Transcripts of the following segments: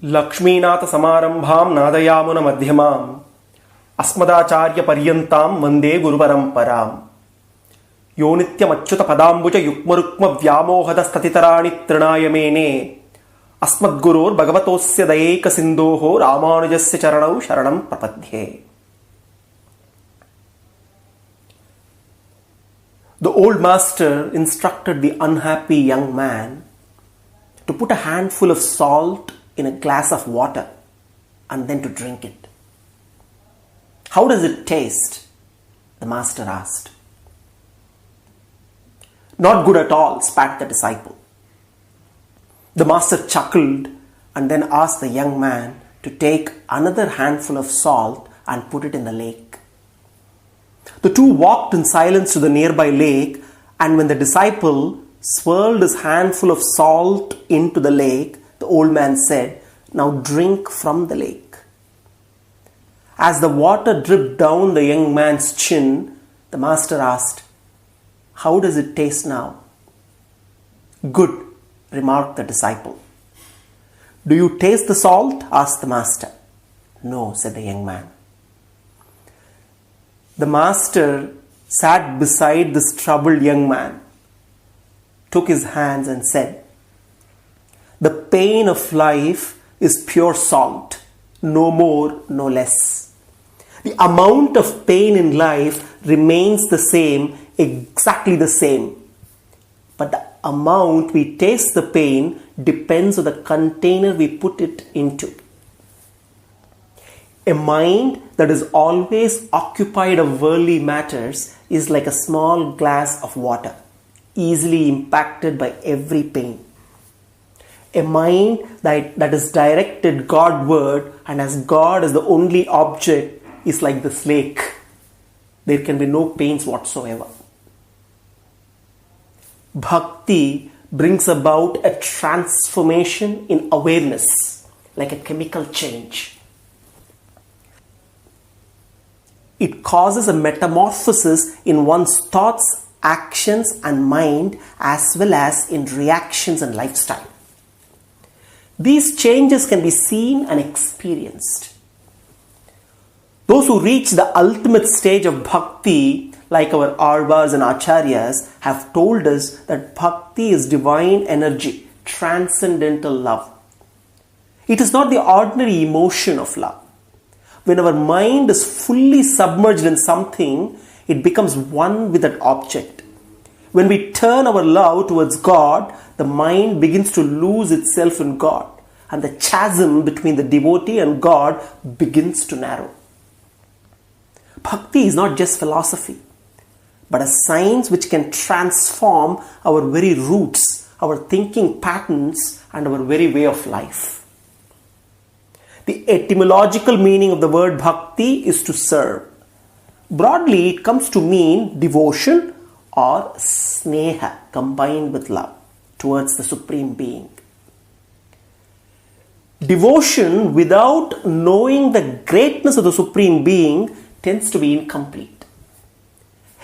లక్ష్మీనాథ సమారంభాం నాదయామున మధ్యమాం అస్మదాచార్య పర్యంతాం వందే గురుపరంపరాం. యో నిత్యమచ్యుత పదాంబుజ యుగ్మరుక్మ వ్యామోహద స్థతితరాణి తృణాయమేనే అస్మద్గురోర్భగవతోస్య దయైక సింధోః రామానుజస్య చరణౌ శరణం ప్రపద్యే. The old master instructed the unhappy young man to put a handful of salt in a glass of water and then to drink it. How does it taste? The master asked. Not good at all, spat the disciple. The master chuckled and then asked the young man to take another handful of salt and put it in the lake. The two walked in silence to the nearby lake, and when the disciple swirled his handful of salt into the lake, the old man said, "Now drink from the lake." As the water dripped down the young man's chin, the master asked, "How does it taste now?" "Good," remarked the disciple. "Do you taste the salt?" asked the master. "No," said the young man. The master sat beside this troubled young man, took his hands and said, "The pain of life is pure salt, no more, no less. The amount of pain in life remains the same, exactly the same. But the amount we taste the pain depends on the container we put it into. A mind that is always occupied of worldly matters is like a small glass of water, easily impacted by every pain. A mind that is directed Godward and has God as the only object is like this lake. There can be no pains whatsoever." Bhakti brings about a transformation in awareness, like a chemical change. It causes a metamorphosis in one's thoughts, actions, and mind, as well as in reactions and lifestyle. These changes can be seen and experienced. Those who reach the ultimate stage of bhakti, like our Arvas and Acharyas, have told us that bhakti is divine energy, transcendental love. It is not the ordinary emotion of love. When our mind is fully submerged in something, it becomes one with that object. When we turn our love towards God, the mind begins to lose itself in God, and the chasm between the devotee and God begins to narrow. Bhakti is not just philosophy, but a science which can transform our very roots, our thinking patterns, and our very way of life. The etymological meaning of the word bhakti is to serve. Broadly, it comes to mean devotion or sneha combined with love towards the Supreme Being. Devotion without knowing the greatness of the Supreme Being tends to be incomplete.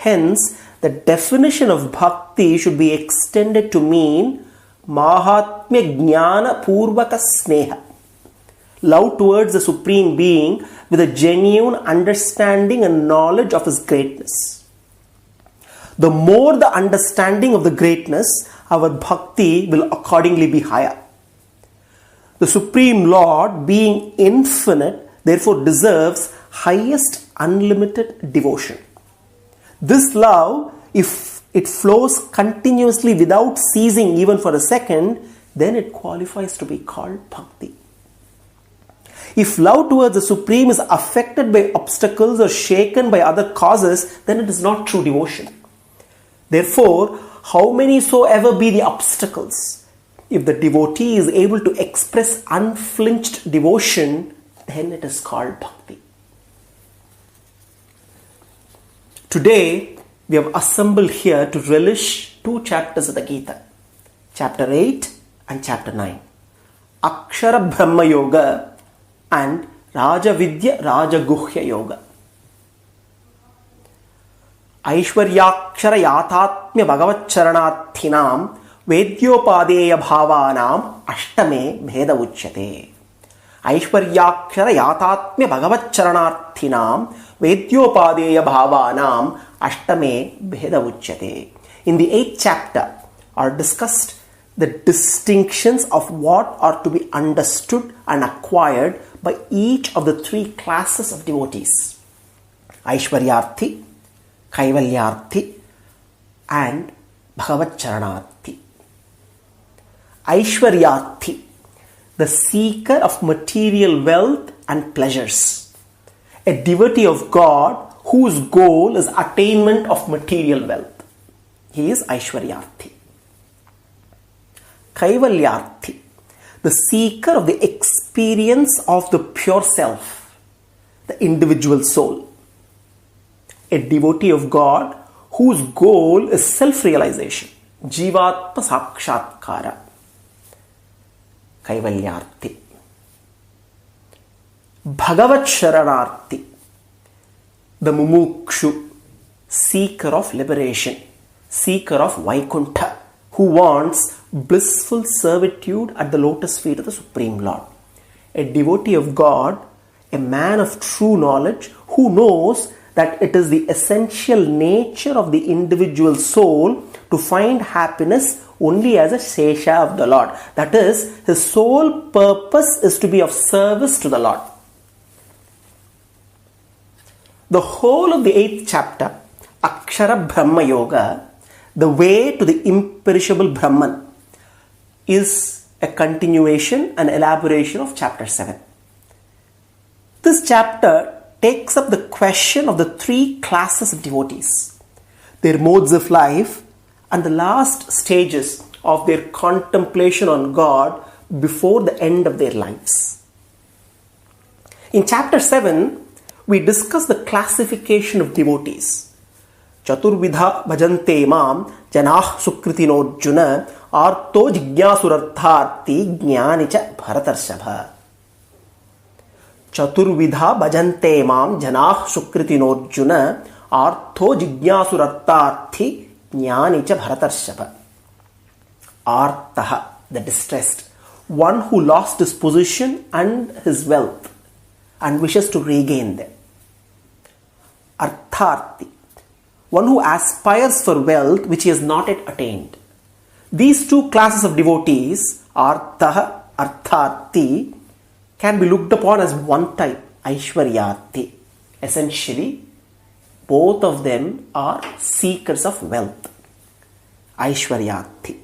Hence, the definition of bhakti should be extended to mean mahatmya jnana purvaka sneha, love towards the Supreme Being with a genuine understanding and knowledge of His greatness. The more the understanding of the greatness, our bhakti will accordingly be higher. The Supreme Lord, being infinite, therefore deserves highest unlimited devotion. This love, if it flows continuously without ceasing even for a second, then it qualifies to be called bhakti. If love towards the Supreme is affected by obstacles or shaken by other causes, then it is not true devotion. Therefore, how many soever be the obstacles, if the devotee is able to express unflinched devotion, then it is called bhakti. Today, we have assembled here to relish two chapters of the Gita, chapter 8 and chapter 9, Akshara Brahma Yoga and Raja Vidhya Raja Guhya Yoga. Aishwaryakshara yatatmya Bhagavad Charanathinam Vedyopadeya Bhavanam Ashtame Bheda Uchyate. Aishwaryakshara yatatmya bhagavat charanarthinam vedyopadeya bhavanam ashtame bheda uchyate. In the 8th chapter are discussed the distinctions of what are to be understood and acquired by each of the 3 classes of devotees: Aishwaryarthi, Kaivalyarthi and Bhagavat Charanarthi. Aishwaryarthi, the seeker of material wealth and pleasures, a devotee of God whose goal is attainment of material wealth. He is Aishwaryarthi. Kaivalyarthi, the seeker of the experience of the pure self, the individual soul, a devotee of God whose goal is self-realization, Jivatma Sakshatkara. Kaivalyarthi. Bhagavat Sharanarthi, the mumukshu, seeker of liberation, seeker of Vaikuntha, who wants blissful servitude at the lotus feet of the Supreme Lord. A devotee of God, a man of true knowledge who knows that it is the essential nature of the individual soul to find happiness only as a Sesha of the Lord. That is, his sole purpose is to be of service to the Lord. The whole of the 8th chapter, Akshara Brahma Yoga, the way to the imperishable Brahman, is a continuation and elaboration of chapter 7. This chapter takes up the question of the 3 classes of devotees, their modes of life, and the last stages of their contemplation on God before the end of their lives. In chapter 7, we discuss the classification of devotees. Chaturvidha bhajante mam janah sukritinojjuna arto jignasurartharthi jnanicha bharatarshabha. Chaturvidha bhajante mam janah sukritinojjuna artho jignasurartharthi jnanicha bharatarshabha. Artaha, the distressed, one who lost his position and his wealth and wishes to regain them. Artharthi, one who aspires for wealth which he has not yet attained. These 2 classes of devotees, Artaha, Artharthi, can be looked upon as one type, Aishwaryarthi. Essentially, both of them are seekers of wealth. Aishwaryarthi.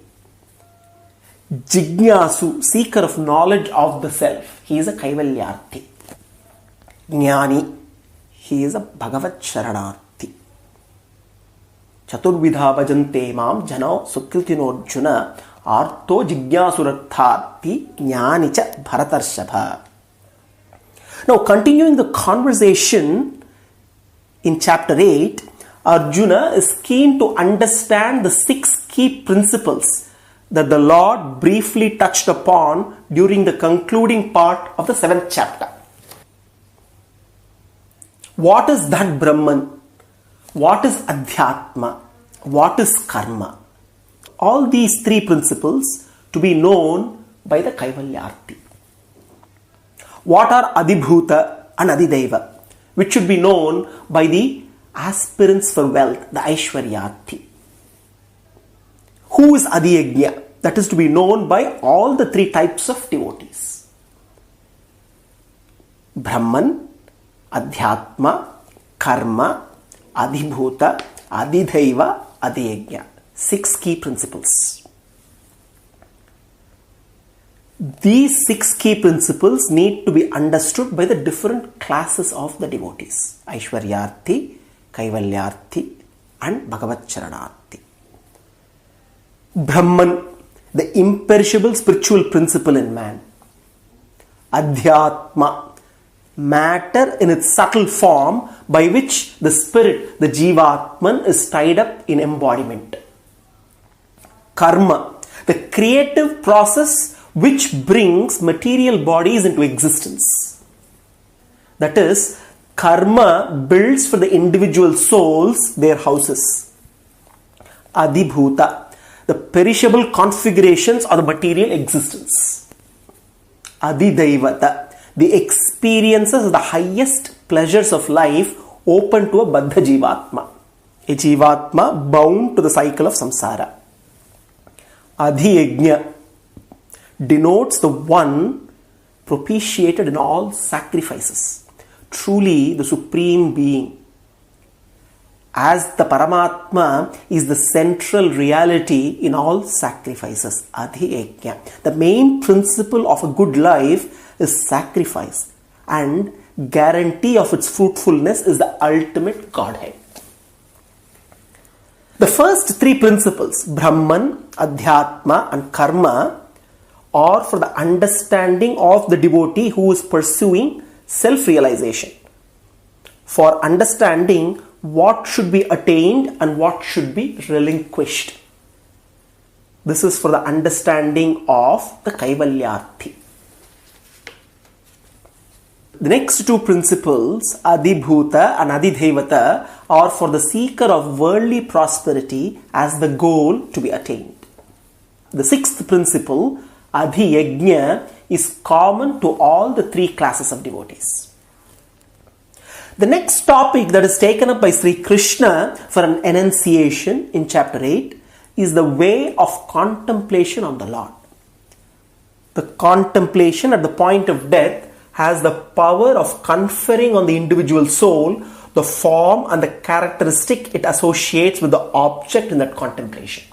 Jignasu, seeker of knowledge of the self. He is a Kaivalyarthi. Jnani, he is a Bhagavat Sharanarthi. Chaturvidha bhajante mam jano sukritinojjuna arto jignasurartharthi jnanicha bharatarshabha. Now, continuing the conversation in chapter 8, Arjuna is keen to understand the 6 key principles that the Lord briefly touched upon during the concluding part of the 7th chapter. What is that Brahman? What is Adhyatma? What is Karma? All these 3 principles to be known by the Kaivalyarthi. What are Adibhuta and Adideva, which should be known by the aspirants for wealth, the Aishwaryarthi. Who is Adiyajna? That is to be known by all the 3 types of devotees. Brahman, Adhyatma, Karma, Adibhuta, Adidaiva, Adiyajna. 6 key principles. These 6 key principles need to be understood by the different classes of the devotees. Aishwaryarthi, Kaivalyarthi and Bhagavat Charanarthi. Brahman, the imperishable spiritual principle in man. Adhyatma, matter in its subtle form by which the spirit, the Jivatman, is tied up in embodiment. Karma, the creative process which brings material bodies into existence. That is, karma builds for the individual souls their houses. Adibhuta, the perishable configurations of the material existence. Adidaivata, the experiences of the highest pleasures of life open to a Baddha Jivatma, a Jivatma bound to the cycle of samsara. Adhiyajna denotes the one propitiated in all sacrifices, truly the Supreme Being. As the Paramatma is the central reality in all sacrifices, Adhiyajna. The main principle of a good life is sacrifice, and guarantee of its fruitfulness is the ultimate Godhead. The first three principles, Brahman, Adhyatma and Karma, are for the understanding of the devotee who is pursuing self-realization, for understanding what should be attained and what should be relinquished. This is for the understanding of the Kaivalyarthi. The next two principles, Adibhuta and Adidevata, are for the seeker of worldly prosperity as the goal to be attained. The sixth principle, Adhiyajna, is common to all the three classes of devotees. The next topic that is taken up by Sri Krishna for an enunciation in chapter 8 is the way of contemplation on the Lord. The contemplation at the point of death has the power of conferring on the individual soul the form and the characteristic it associates with the object in that contemplation.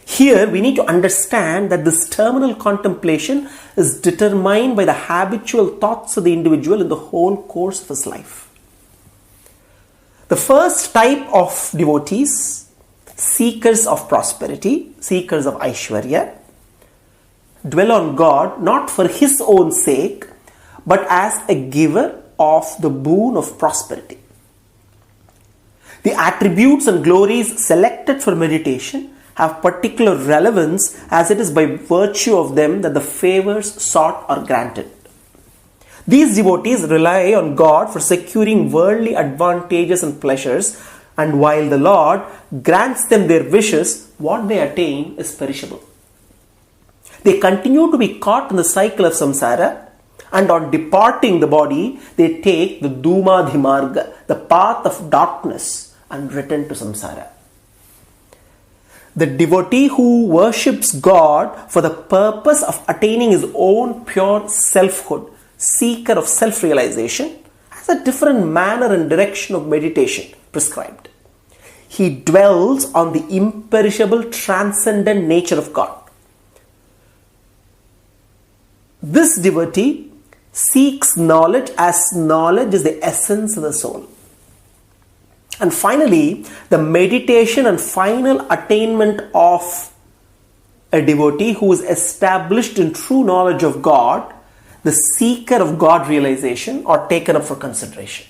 Here we need to understand that this terminal contemplation is determined by the habitual thoughts of the individual in the whole course of his life. The first type of devotees, seekers of prosperity, seekers of Aishwarya, dwell on God not for His own sake, but as a giver of the boon of prosperity. The attributes and glories selected for meditation have particular relevance, as it is by virtue of them that the favors sought are granted. These devotees rely on God for securing worldly advantages and pleasures, and while the Lord grants them their wishes, what they attain is perishable. They continue to be caught in the cycle of samsara, and on departing the body, they take the Dhumadhimarga, the path of darkness, and return to samsara. The devotee who worships God for the purpose of attaining his own pure selfhood, seeker of self-realization, has a different manner and direction of meditation prescribed. He dwells on the imperishable transcendent nature of God. This devotee seeks knowledge as knowledge is the essence of the soul. And finally, the meditation and final attainment of a devotee who is established in true knowledge of God, the seeker of God realization, are taken up for consideration.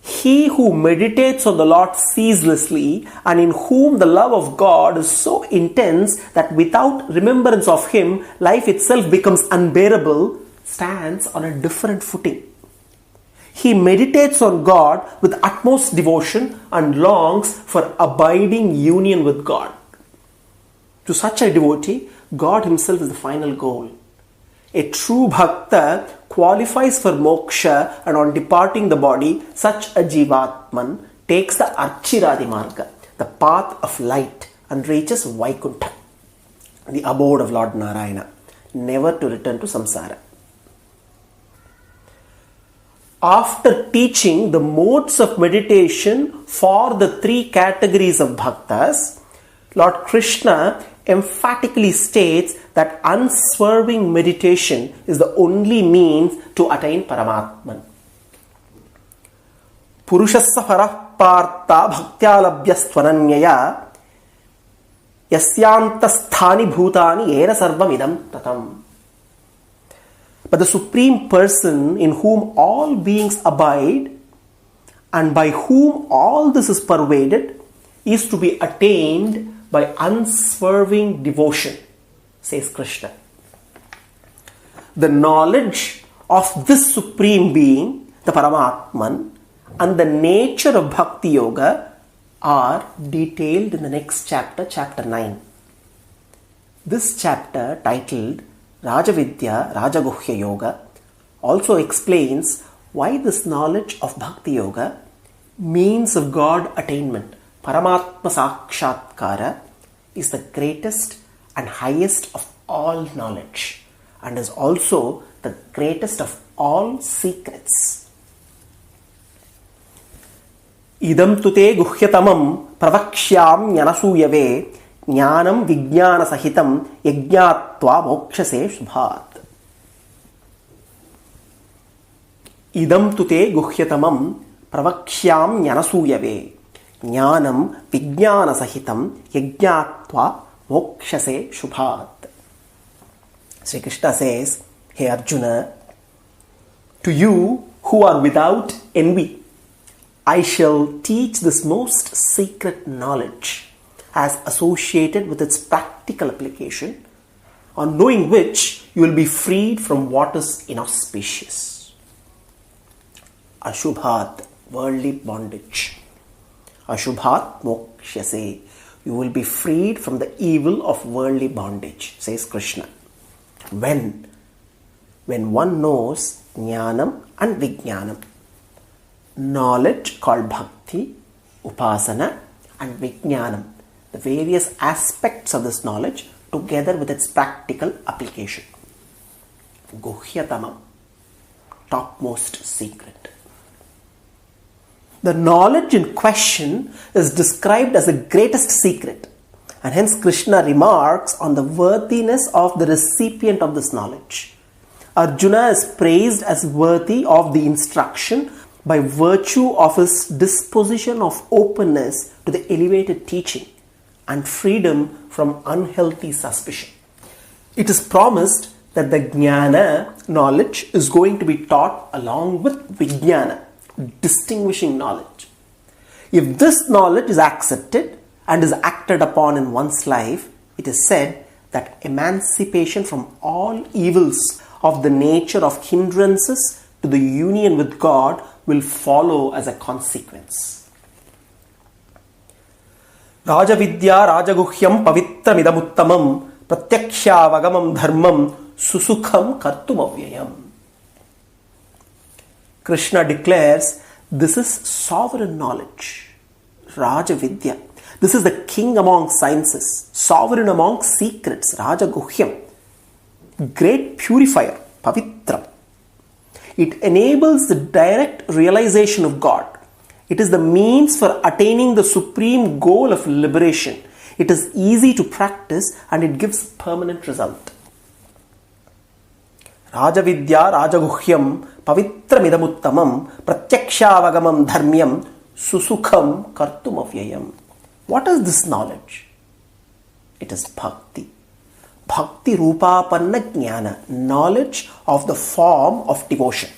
He who meditates on the Lord ceaselessly and in whom the love of God is so intense that without remembrance of Him, life itself becomes unbearable, stands on a different footing. He meditates on God with utmost devotion and longs for abiding union with God. To such a devotee, God Himself is the final goal. A true bhakta qualifies for moksha, and on departing the body, such a jivatman takes the Archiradi Marga, the path of light, and reaches Vaikuntha, the abode of Lord Narayana, never to return to samsara. After teaching the modes of meditation for the three categories of bhaktas, Lord Krishna emphatically states that unswerving meditation is the only means to attain Paramatman. Purushassa parah partha bhaktyalabhyastvananyaya yasyantasthani bhutani yena sarvam idam tatam. But the Supreme Person in whom all beings abide and by whom all this is pervaded is to be attained by unswerving devotion, says Krishna. The knowledge of this Supreme Being, the Paramatman, and the nature of Bhakti Yoga are detailed in the next chapter, chapter 9. This chapter, titled Rajavidya, Rajaguhya Yoga also explains why this knowledge of Bhakti Yoga, means of God attainment, Paramatma Sakshatkara, is the greatest and highest of all knowledge and is also the greatest of all secrets. Idam tute guhyatamam pravakshyam yanasuyave jnanam vijnana sahitam yajnatva mokshase shubhat. Idam tute guhyatamam pravakshyam yanasuyave jnanam vijnana sahitam yajnatva mokshase shubhat. Sri Krishna says, Hey Arjuna, to you who are without envy, I shall teach this most secret knowledge as associated with its practical application, on knowing which you will be freed from what is inauspicious. Ashubhat, worldly bondage. Ashubhat mokshase, you will be freed from the evil of worldly bondage, says Krishna. When one knows jnanam and vijnanam, knowledge called bhakti, upasana and vijnanam, the various aspects of this knowledge together with its practical application. Guhyatamam, topmost secret. The knowledge in question is described as the greatest secret, and hence Krishna remarks on the worthiness of the recipient of this knowledge. Arjuna is praised as worthy of the instruction by virtue of his disposition of openness to the elevated teaching and freedom from unhealthy suspicion. It is promised that the jnana, knowledge, is going to be taught along with vijnana, distinguishing knowledge. If this knowledge is accepted and is acted upon in one's life, it is said that emancipation from all evils of the nature of hindrances to the union with God will follow as a consequence. Rajavidya Rajaguhyam Pavitramidamuttamam Pratyakshaavagamam Dharmam Susukham Kartumavyayam. Krishna declares this is sovereign knowledge, Rajavidya. This is the king among sciences, sovereign among secrets, Rajaguhyam, great purifier, Pavitram. It enables the direct realization of God. It is the means for attaining the supreme goal of liberation. It is easy to practice and it gives permanent result. Rajavidya Rajaguhyam Pavitramidamuttamam Pratyakshaavagamam Dharmyam Susukham Kartumavyayam. What is this knowledge? It is bhakti. Bhakti Rupapanna Jnana, knowledge of the form of devotion.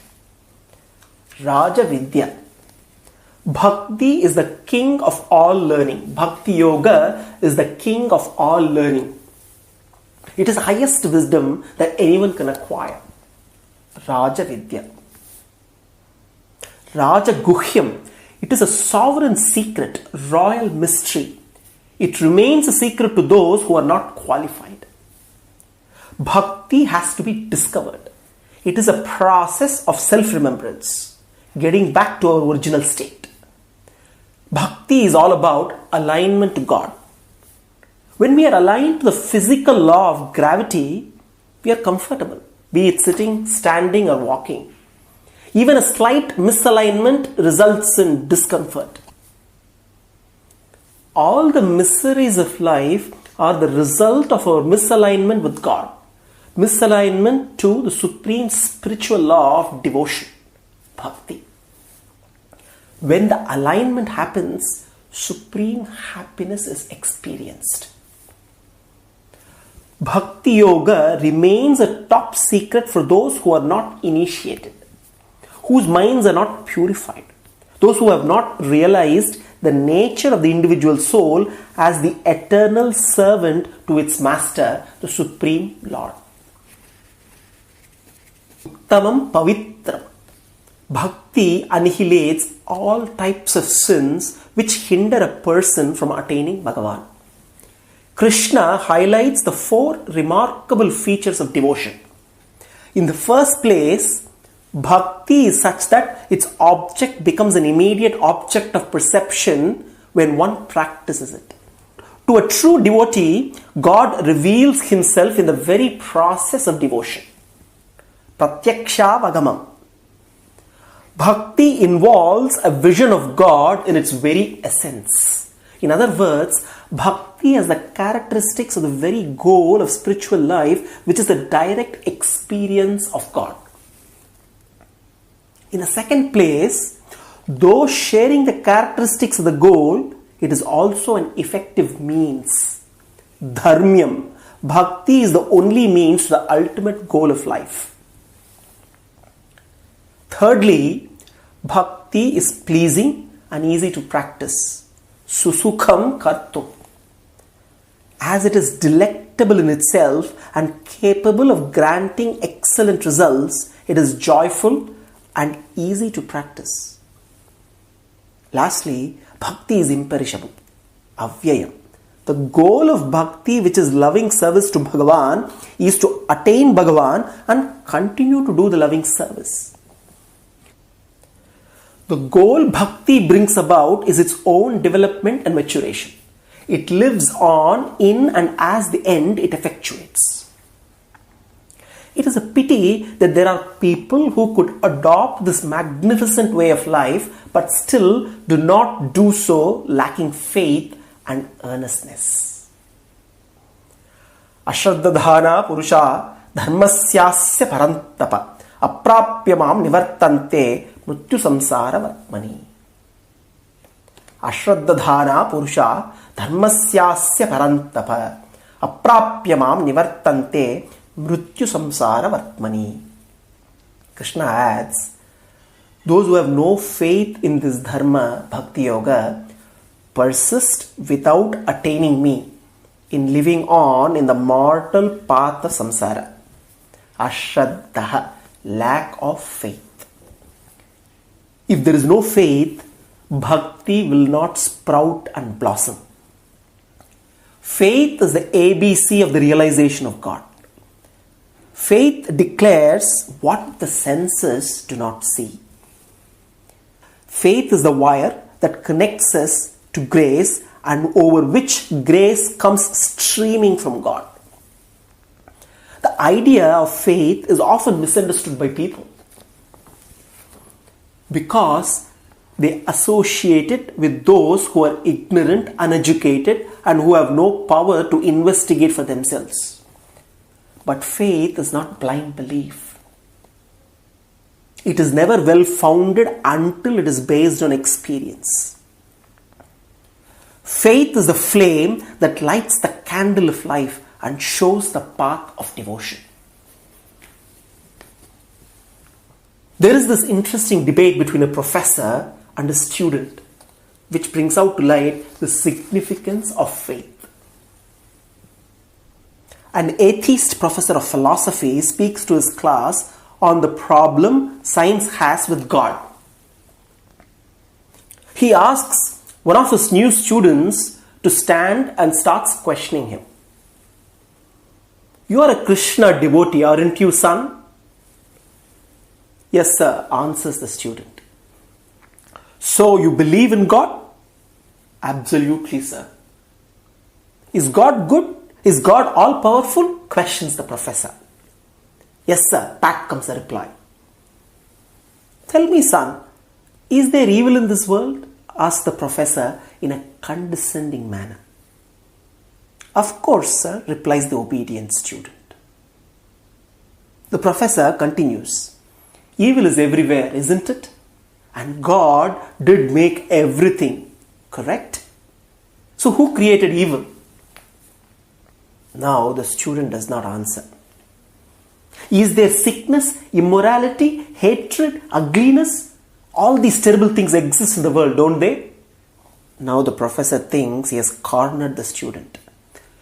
Rajavidya. Bhakti is the king of all learning. Bhakti Yoga is the king of all learning. It is the highest wisdom that anyone can acquire. Rajavidya. Rajaguhyam. It is a sovereign secret, royal mystery. It remains a secret to those who are not qualified. Bhakti has to be discovered. It is a process of self-remembrance, getting back to our original state. Bhakti is all about alignment to God. When we are aligned to the physical law of gravity, we are comfortable, be it sitting, standing or walking. Even a slight misalignment results in discomfort. All the miseries of life are the result of our misalignment with God. Misalignment to the supreme spiritual law of devotion, bhakti. When the alignment happens, supreme happiness is experienced. Bhakti Yoga remains a top secret for those who are not initiated, whose minds are not purified, those who have not realized the nature of the individual soul as the eternal servant to its master, the Supreme Lord. Uttamam Pavitram. Bhakti annihilates all types of sins which hinder a person from attaining Bhagavan. Krishna highlights the 4 remarkable features of devotion. In the first place, bhakti is such that its object becomes an immediate object of perception when one practices it. To a true devotee, God reveals himself in the very process of devotion. Pratyaksha-vagamam. Bhakti involves a vision of God in its very essence. In other words, bhakti has the characteristics of the very goal of spiritual life, which is the direct experience of God. In the second place, though sharing the characteristics of the goal, it is also an effective means. Dharmyam. Bhakti is the only means to the ultimate goal of life. Thirdly, bhakti is pleasing and easy to practice. Susukham kartum. As it is delectable in itself and capable of granting excellent results, it is joyful and easy to practice. Lastly, bhakti is imperishable, avyayam. The goal of bhakti, which is loving service to Bhagavan, is to attain Bhagavan and continue to do the loving service. The goal bhakti brings about is its own development and maturation. It lives on in and as the end it effectuates. It is a pity that there are people who could adopt this magnificent way of life but still do not do so, lacking faith and earnestness. Ashraddhadhana purusha dharmasyasya parantapa aprapyamam nivartante mrityu samsara vatmani. Ashraddhadhana purusha dharmasyasya parantapa aprapyamam nivartante mrityu samsara vatmani. Krishna adds, those who have no faith in this dharma, bhakti yoga, persist without attaining me in living on in the mortal path of samsara. Ashraddha, lack of faith. If there is no faith, bhakti will not sprout and blossom. Faith is the ABC of the realization of God. Faith declares what the senses do not see. Faith is the wire that connects us to grace and over which grace comes streaming from God. The idea of faith is often misunderstood by people because they associate it with those who are ignorant, uneducated, and who have no power to investigate for themselves. But faith is not blind belief. It is never well founded until it is based on experience. Faith is the flame that lights the candle of life and shows the path of devotion. There is this interesting debate between a professor and a student, which brings out to light the significance of faith. An atheist professor of philosophy speaks to his class on the problem science has with God. He asks one of his new students to stand and starts questioning him. You are a Krishna devotee, aren't you, son? Yes, sir, answers the student. So you believe in God? Absolutely, sir. Is God good? Is God all powerful? Questions the professor. Yes, sir, back comes the reply. Tell me, son, is there evil in this world? Asks the professor in a condescending manner. Of course, sir, replies the obedient student. The professor continues. Evil is everywhere, isn't it? And God did make everything, correct? So who created evil? Now the student does not answer. Is there sickness, immorality, hatred, ugliness? All these terrible things exist in the world, don't they? Now the professor thinks he has cornered the student.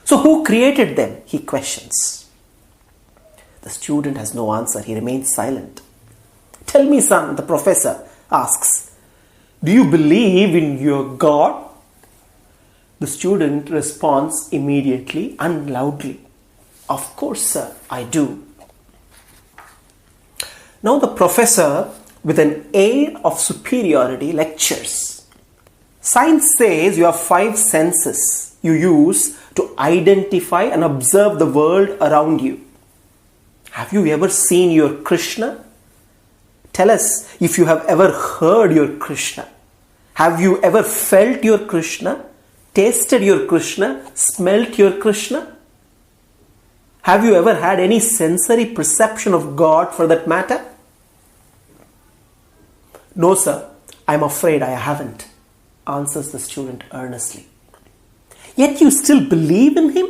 So who created them? He questions. The student has no answer. He remains silent. Tell me, son, the professor asks. Do you believe in your God? The student responds immediately and loudly, "Of course, sir, I do." Now the professor, with an air of superiority, lectures. Science says you have 5 senses you use to identify and observe the world around you. Have you ever seen your Krishna? Tell us if you have ever heard your Krishna. Have you ever felt your Krishna? Tasted your Krishna? Smelt your Krishna? Have you ever had any sensory perception of God for that matter? "No, sir, I'm afraid I haven't," answers the student earnestly. "Yet you still believe in him?"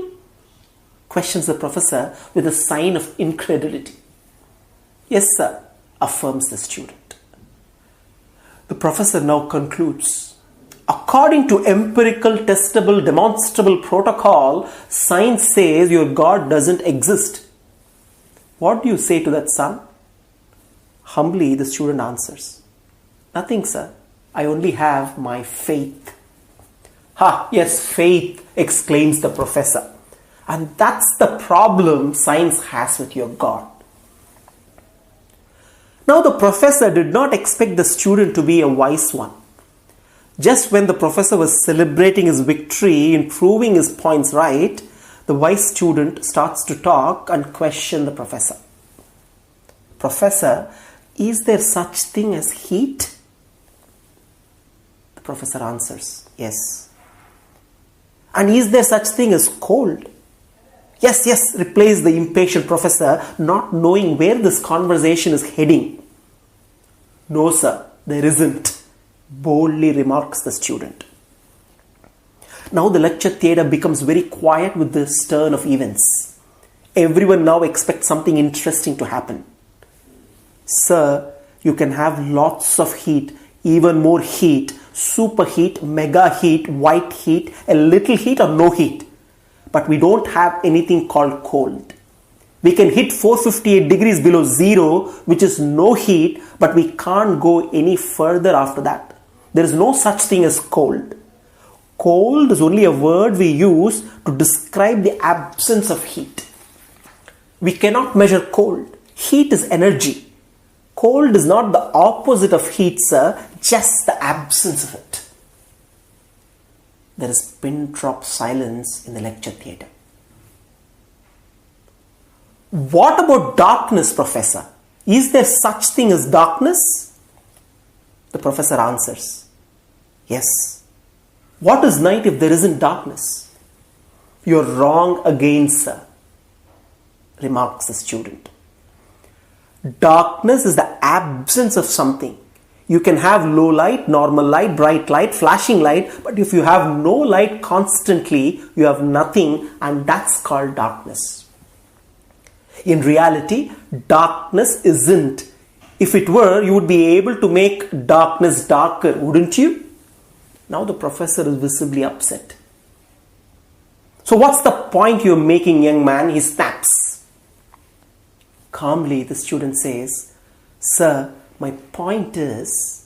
questions the professor with a sign of incredulity. "Yes, sir," affirms the student. The professor now concludes, "According to empirical, testable, demonstrable protocol, science says your God doesn't exist. What do you say to that, son?" Humbly, the student answers, "Nothing, sir. I only have my faith." "Ha, yes, faith," exclaims the professor. "And that's the problem science has with your God." Now the professor did not expect the student to be a wise one. Just when the professor was celebrating his victory in proving his points right, the wise student starts to talk and question the professor. "Professor, is there such thing as heat?" The professor answers, "Yes." "And is there such thing as cold?" Yes, replies the impatient professor, not knowing where this conversation is heading. "No, sir, there isn't," boldly remarks the student. Now the lecture theatre becomes very quiet with this turn of events. Everyone now expects something interesting to happen. "Sir, you can have lots of heat, even more heat, superheat, mega heat, white heat, a little heat or no heat. But we don't have anything called cold. We can hit 458 degrees below zero, which is no heat, but we can't go any further after that. There is no such thing as cold. Cold is only a word we use to describe the absence of heat. We cannot measure cold. Heat is energy. Cold is not the opposite of heat, sir, just the absence of it." There is pin-drop silence in the lecture theatre. "What about darkness, professor? Is there such thing as darkness?" The professor answers, "Yes. What is night if there isn't darkness?" "You're wrong again, sir," remarks the student. Darkness is the absence of something. You can have low light, normal light, bright light, flashing light, but if you have no light constantly, you have nothing, and that's called darkness. In reality, darkness isn't. If it were, you would be able to make darkness darker, wouldn't you? Now the professor is visibly upset. "So what's the point you're making, young man?" he snaps. Calmly, the student says, "Sir, my point is,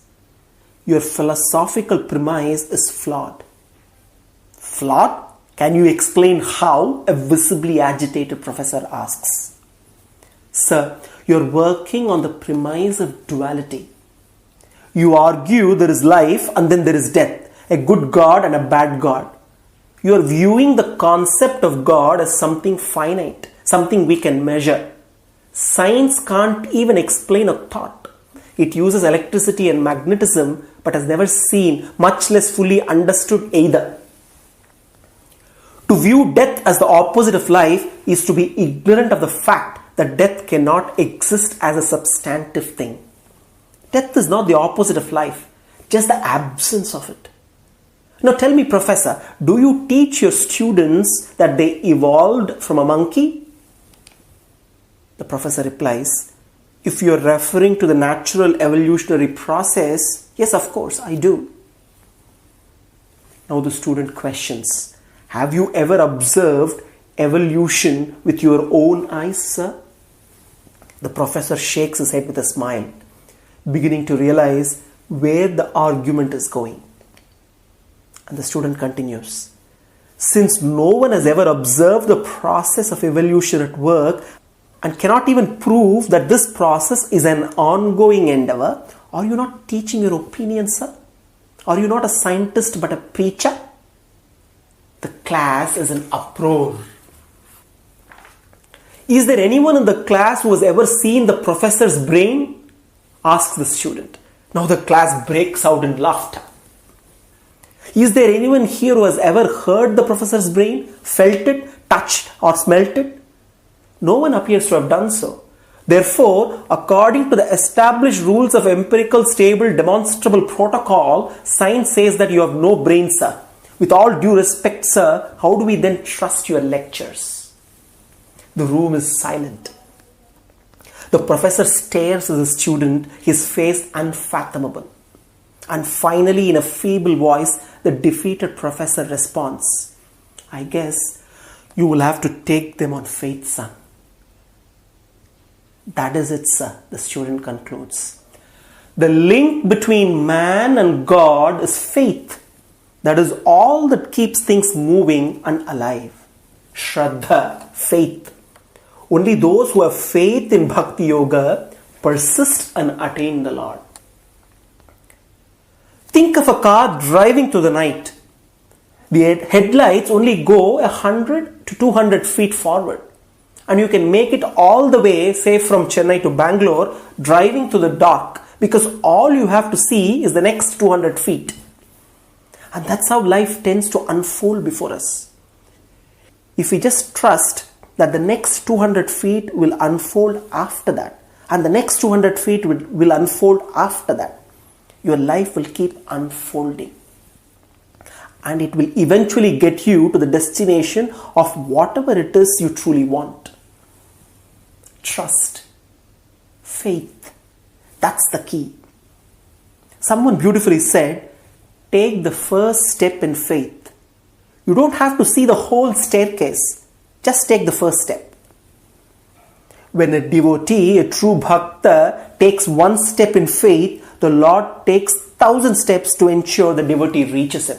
your philosophical premise is flawed." "Flawed? Can you explain how?" a visibly agitated professor asks. "Sir, you're working on the premise of duality. You argue there is life and then there is death, a good God and a bad God. You are viewing the concept of God as something finite, something we can measure. Science can't even explain a thought. It uses electricity and magnetism, but has never seen, much less fully understood either. To view death as the opposite of life is to be ignorant of the fact that death cannot exist as a substantive thing. Death is not the opposite of life, just the absence of it. Now tell me, professor, do you teach your students that they evolved from a monkey?" The professor replies, "If you are referring to the natural evolutionary process, yes, of course, I do." Now the student questions, "Have you ever observed evolution with your own eyes, sir?" The professor shakes his head with a smile, beginning to realize where the argument is going. And the student continues, Since no one has ever observed the process of evolution at work and cannot even prove that this process is an ongoing endeavor, are you not teaching your opinion, sir? Are you not a scientist but a preacher? The class is in uproar. Is there anyone in the class who has ever seen the professor's brain? Asks the student. Now the class breaks out in laughter. Is there anyone here who has ever heard the professor's brain, felt it, touched or smelt it? No one appears to have done so. Therefore, according to the established rules of empirical, stable, demonstrable protocol, science says that you have no brain, sir. With all due respect, sir, how do we then trust your lectures? The room is silent. The professor stares at the student, his face unfathomable. And finally, in a feeble voice, the defeated professor responds, I guess you will have to take them on faith, son. That is it, sir, the student concludes. The link between man and God is faith. That is all that keeps things moving and alive. Shraddha, faith. Only those who have faith in Bhakti Yoga persist and attain the Lord. Think of a car driving through the night. The headlights only go 100 to 200 feet forward. And you can make it all the way, say from Chennai to Bangalore, driving through the dark, because all you have to see is the next 200 feet. And that's how life tends to unfold before us. If we just trust that the next 200 feet will unfold after that, and the next 200 feet will unfold after that, your life will keep unfolding. And it will eventually get you to the destination of whatever it is you truly want. Trust. Faith. That's the key. Someone beautifully said, take the first step in faith. You don't have to see the whole staircase. Just take the first step. When a devotee, a true bhakta, takes one step in faith, the Lord takes 1,000 steps to ensure the devotee reaches him.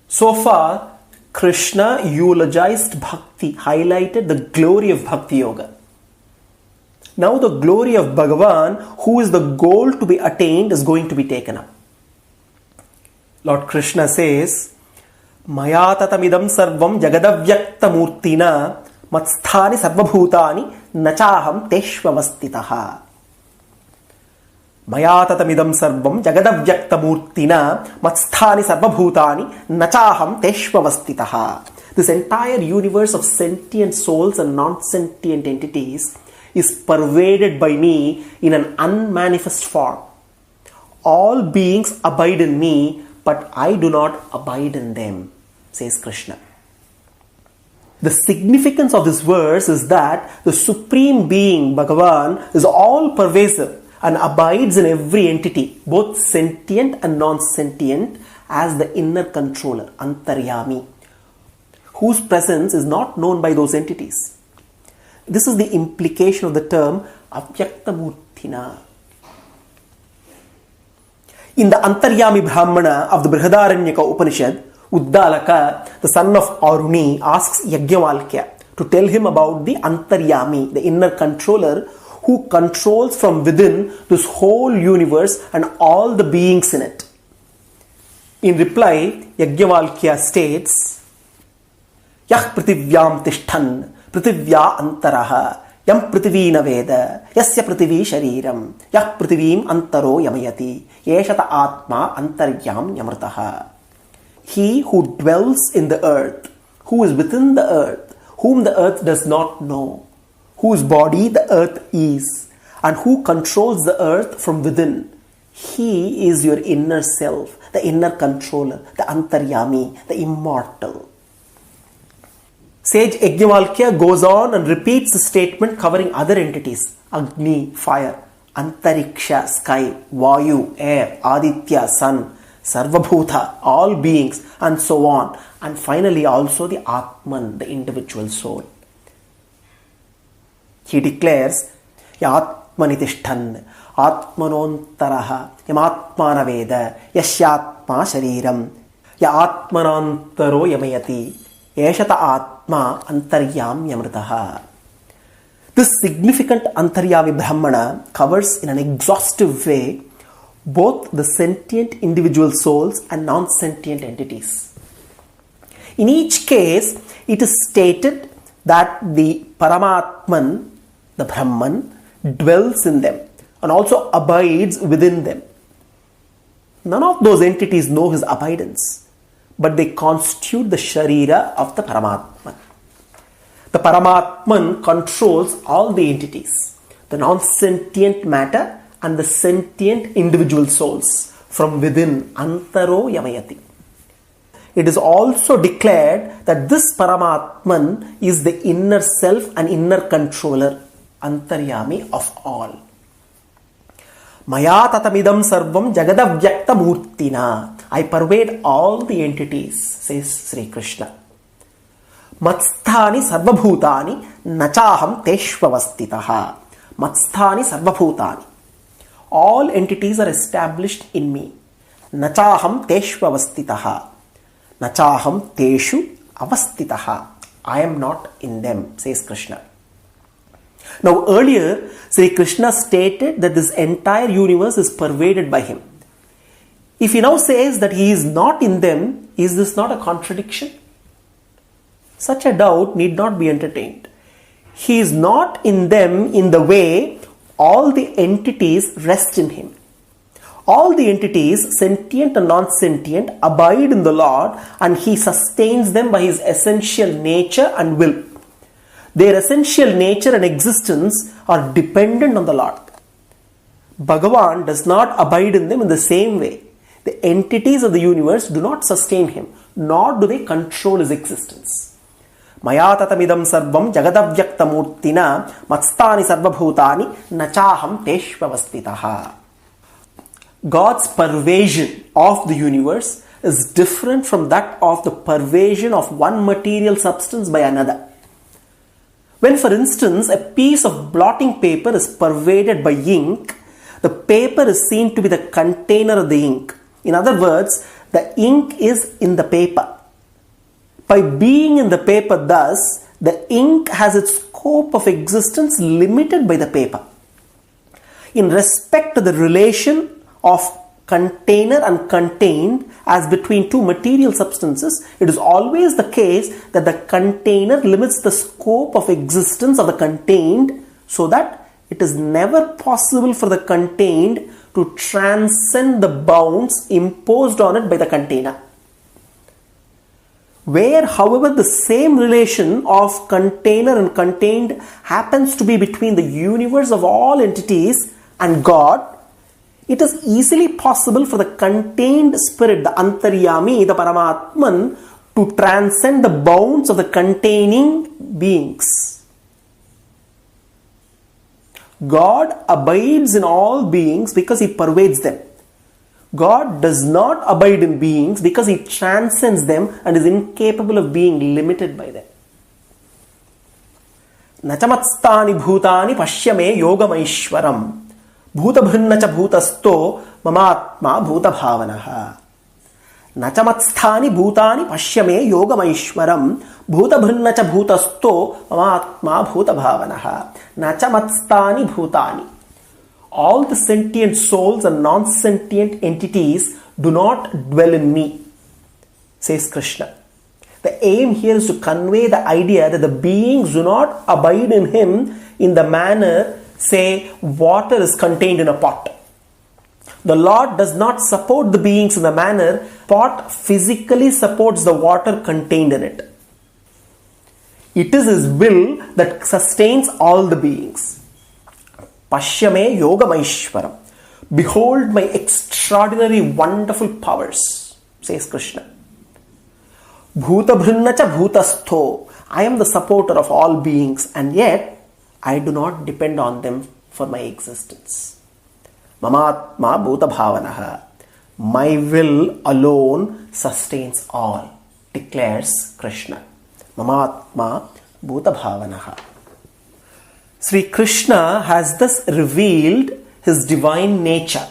So far, Krishna eulogized bhakti, highlighted the glory of Bhakti Yoga. Now the glory of Bhagavan, who is the goal to be attained, is going to be taken up. Lord Krishna says, Maya tatamidam sarvam jagadavyakta murtina matsthani sarvabhutani nachaham teshvavastitaha. Maya tatamidam sarvam jagadavyakta murtina matsthani sarvabhutani nachaham teshvavastitaha. This entire universe of sentient souls and non-sentient entities is pervaded by me in an unmanifest form. All beings abide in me, but I do not abide in them, says Krishna. The significance of this verse is that the Supreme Being, Bhagavan, is all pervasive and abides in every entity, both sentient and non-sentient, as the inner controller, Antaryami, whose presence is not known by those entities. This is the implication of the term Avyaktamurtina. In the Antaryami Brahmana of the Brihadaranyaka Upanishad, Uddalaka, the son of Aruni, asks Yajnavalkya to tell him about the Antaryami, the inner controller, who controls from within this whole universe and all the beings in it. In reply, Yajnavalkya states, Yah prativyam tishthan, prativya antaraha, yam prithivina veda, yasya prithvi shariram, yah prithivim antaro yamayati, yeshata atma antaryam yamrtaha. He who dwells in the earth, who is within the earth, whom the earth does not know, whose body the earth is, and who controls the earth from within. He is your inner self, the inner controller, the Antaryami, the immortal. Sage Yajnavalkya goes on and repeats the statement covering other entities: Agni, fire; Antariksha, sky; Vayu, air; Aditya, sun; Sarvabhuta, all beings, and so on. And finally also the Atman, the individual soul. He declares, Yat Atmani Tishtan, Atmanontaraha, Yamatmana Veda, Yashyatma Shariram, Ya Atmanantaro Yamayati, Yeshata Atma Antaryam Yamritaha. This significant Antaryami Brahmana covers in an exhaustive way both the sentient individual souls and non-sentient entities. In each case, it is stated that the Paramatman, the Brahman, dwells in them and also abides within them. None of those entities know his abidance, but they constitute the Sharira of the Paramatman. The Paramatman controls all the entities, the non-sentient matter and the sentient individual souls from within Antaro Yamayati. It is also declared that this Paramatman is the inner self and inner controller, Antaryami of all. Maya tatamidam sarvam jagadavyakta murtina. I pervade all the entities, says Sri Krishna. Matsthani sarvabhutani nachaham teshvavastitaha. Matsthani sarvabhutani. All entities are established in me. Nachaham teshvavastitaha. Nachaham teshu avastitaha. I am not in them, says Krishna. Now earlier, Sri Krishna stated that this entire universe is pervaded by him. If he now says that he is not in them, is this not a contradiction? Such a doubt need not be entertained. He is not in them in the way all the entities rest in him. All the entities, sentient and non-sentient, abide in the Lord and he sustains them by his essential nature and will. Their essential nature and existence are dependent on the Lord. Bhagavan does not abide in them in the same way. The entities of the universe do not sustain him, nor do they control his existence. Maya tatamidam sarvam jagadavyakta murtina matstani sarvabhutani nachaham teshvavastitaha. God's pervasion of the universe is different from that of the pervasion of one material substance by another. When, for instance, a piece of blotting paper is pervaded by ink, the paper is seen to be the container of the ink. In other words, the ink is in the paper. By being in the paper, thus, the ink has its scope of existence limited by the paper. In respect to the relation of container and contained as between two material substances, it is always the case that the container limits the scope of existence of the contained so that it is never possible for the contained to transcend the bounds imposed on it by the container. Where, however, the same relation of container and contained happens to be between the universe of all entities and God, it is easily possible for the contained spirit, the Antaryami, the Paramatman, to transcend the bounds of the containing beings. God abides in all beings because he pervades them. God does not abide in beings because he transcends them and is incapable of being limited by them. Nachamatstani bhutani pashyame yogamaishwaram. Bhutabhrinnacha bhutasto mamatma bhutabhavanaha. Nachamatstani bhutani pashyame yogamaishwaram. Bhutabhrinnacha bhutasto mamatma bhutabhavanaha. Nachamatstani bhutani. All the sentient souls and non-sentient entities do not dwell in me, says Krishna. The aim here is to convey the idea that the beings do not abide in him in the manner, say, water is contained in a pot. The Lord does not support the beings in the manner pot physically supports the water contained in it. It is his will that sustains all the beings. Pashyame yogamaishwaram. Behold my extraordinary wonderful powers, says Krishna. Bhutabhrinnacha bhutastho. I am the supporter of all beings and yet I do not depend on them for my existence. Mamatma bhutabhavanaha. My will alone sustains all, declares Krishna. Mamatma bhutabhavanaha. Sri Krishna has thus revealed his divine nature,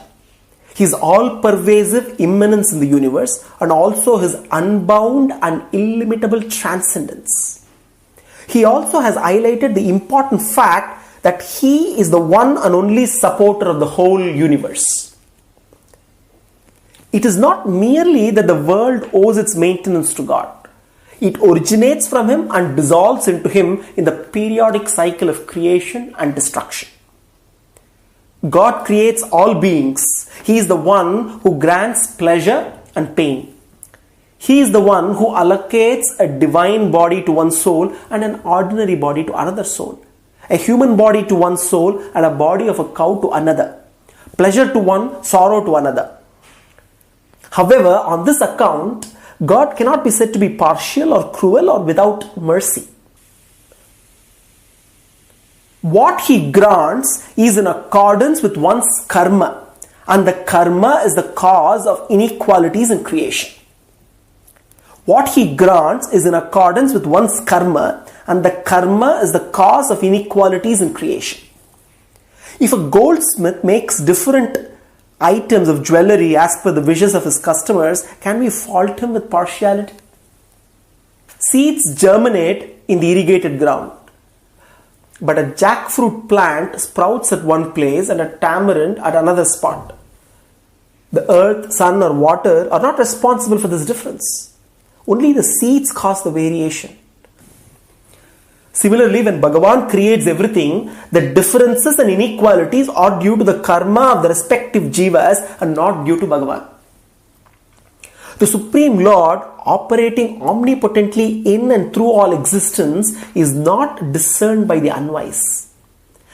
his all-pervasive immanence in the universe, and also his unbound and illimitable transcendence. He also has highlighted the important fact that he is the one and only supporter of the whole universe. It is not merely that the world owes its maintenance to God. It originates from him and dissolves into him in the periodic cycle of creation and destruction. God creates all beings. He is the one who grants pleasure and pain. He is the one who allocates a divine body to one soul and an ordinary body to another soul, a human body to one soul and a body of a cow to another, pleasure to one, sorrow to another. However, on this account, God cannot be said to be partial or cruel or without mercy. What he grants is in accordance with one's karma, and the karma is the cause of inequalities in creation. What he grants is in accordance with one's karma, and the karma is the cause of inequalities in creation. If a goldsmith makes different items of jewelry as per the wishes of his customers, can we fault him with partiality? Seeds germinate in the irrigated ground, but a jackfruit plant sprouts at one place and a tamarind at another spot. The earth, sun, or water are not responsible for this difference. Only the seeds cause the variation. Similarly, when Bhagavan creates everything, the differences and inequalities are due to the karma of the respective jivas and not due to Bhagavan. The Supreme Lord, operating omnipotently in and through all existence, is not discerned by the unwise.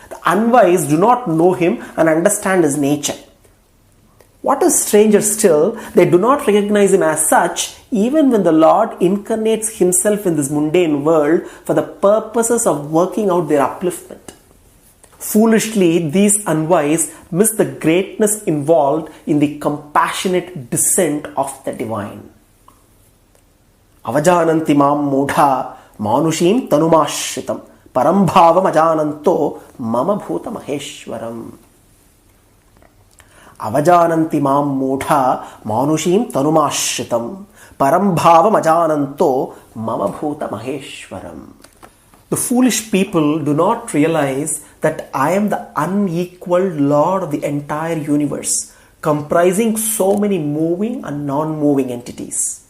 The unwise do not know him and understand his nature. What is stranger still, they do not recognize him as such even when the Lord incarnates himself in this mundane world for the purposes of working out their upliftment. Foolishly, these unwise miss the greatness involved in the compassionate descent of the divine. Avajananti mam mudha manushim tanumashritam parambhavam ajananto mama bhuta maheshwaram. Avajananti mam mudha manushim tanumashritam parambhavam ajananto mama bhuta maheshwaram. The foolish people do not realize that I am the unequaled Lord of the entire universe, comprising so many moving and non-moving entities.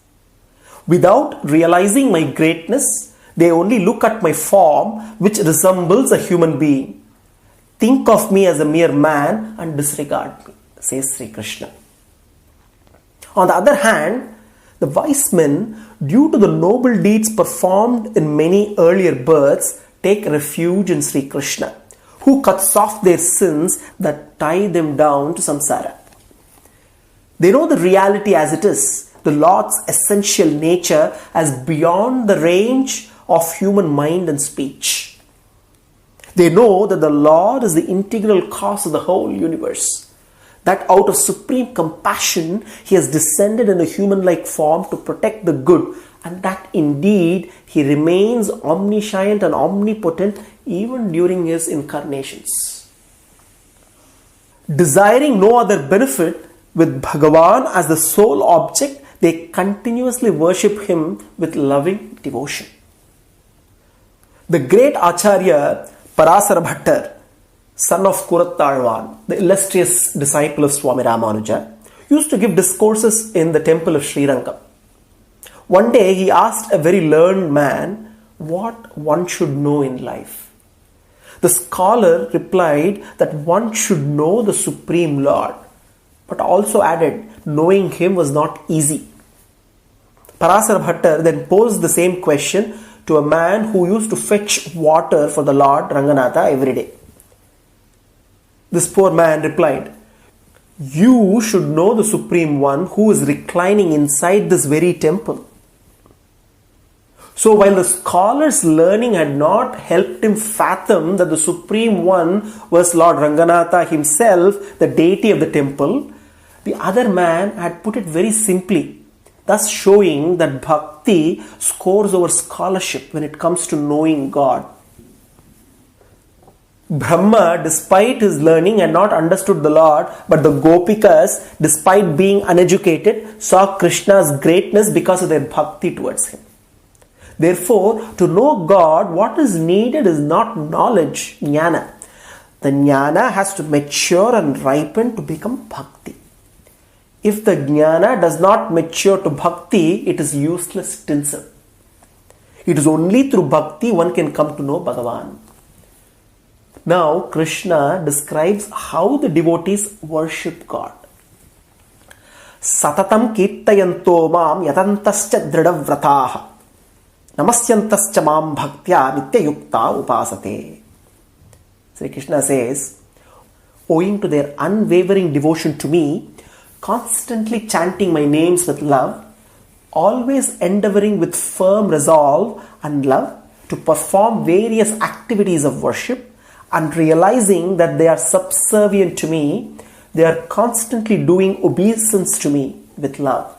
Without realizing my greatness, they only look at my form, which resembles a human being, think of me as a mere man and disregard me, says Sri Krishna. On the other hand, the wise men, due to the noble deeds performed in many earlier births, take refuge in Sri Krishna, who cuts off their sins that tie them down to samsara. They know the reality as it is, the Lord's essential nature, as beyond the range of human mind and speech. They know that the Lord is the integral cause of the whole universe, that out of supreme compassion he has descended in a human-like form to protect the good, and that indeed he remains omniscient and omnipotent even during his incarnations. Desiring no other benefit, with Bhagavan as the sole object, they continuously worship him with loving devotion. The great Acharya Parasara Bhattar, son of Kurattalwan, the illustrious disciple of Swami Ramanuja, used to give discourses in the temple of Srirangam. One day he asked a very learned man what one should know in life. The scholar replied that one should know the Supreme Lord, but also added, knowing him was not easy. Parasara Bhattar then posed the same question to a man who used to fetch water for the Lord Ranganatha every day. This poor man replied, "You should know the Supreme One who is reclining inside this very temple." So while the scholar's learning had not helped him fathom that the Supreme One was Lord Ranganatha himself, the deity of the temple, the other man had put it very simply, thus showing that bhakti scores over scholarship when it comes to knowing God. Brahma, despite his learning, had not understood the Lord, but the Gopikas, despite being uneducated, saw Krishna's greatness because of their bhakti towards him. Therefore, to know God, what is needed is not knowledge, jnana. The jnana has to mature and ripen to become bhakti. If the jnana does not mature to bhakti, it is useless tinsel. It is only through bhakti one can come to know Bhagavan. Now, Krishna describes how the devotees worship God. Satatam kirtayanto mam yatantascha dridhavrataha namasyantascha mam bhaktya nityayukta upasate. Sri Krishna says, owing to their unwavering devotion to me, constantly chanting my names with love, always endeavoring with firm resolve and love to perform various activities of worship, and realizing that they are subservient to me, they are constantly doing obeisance to me with love.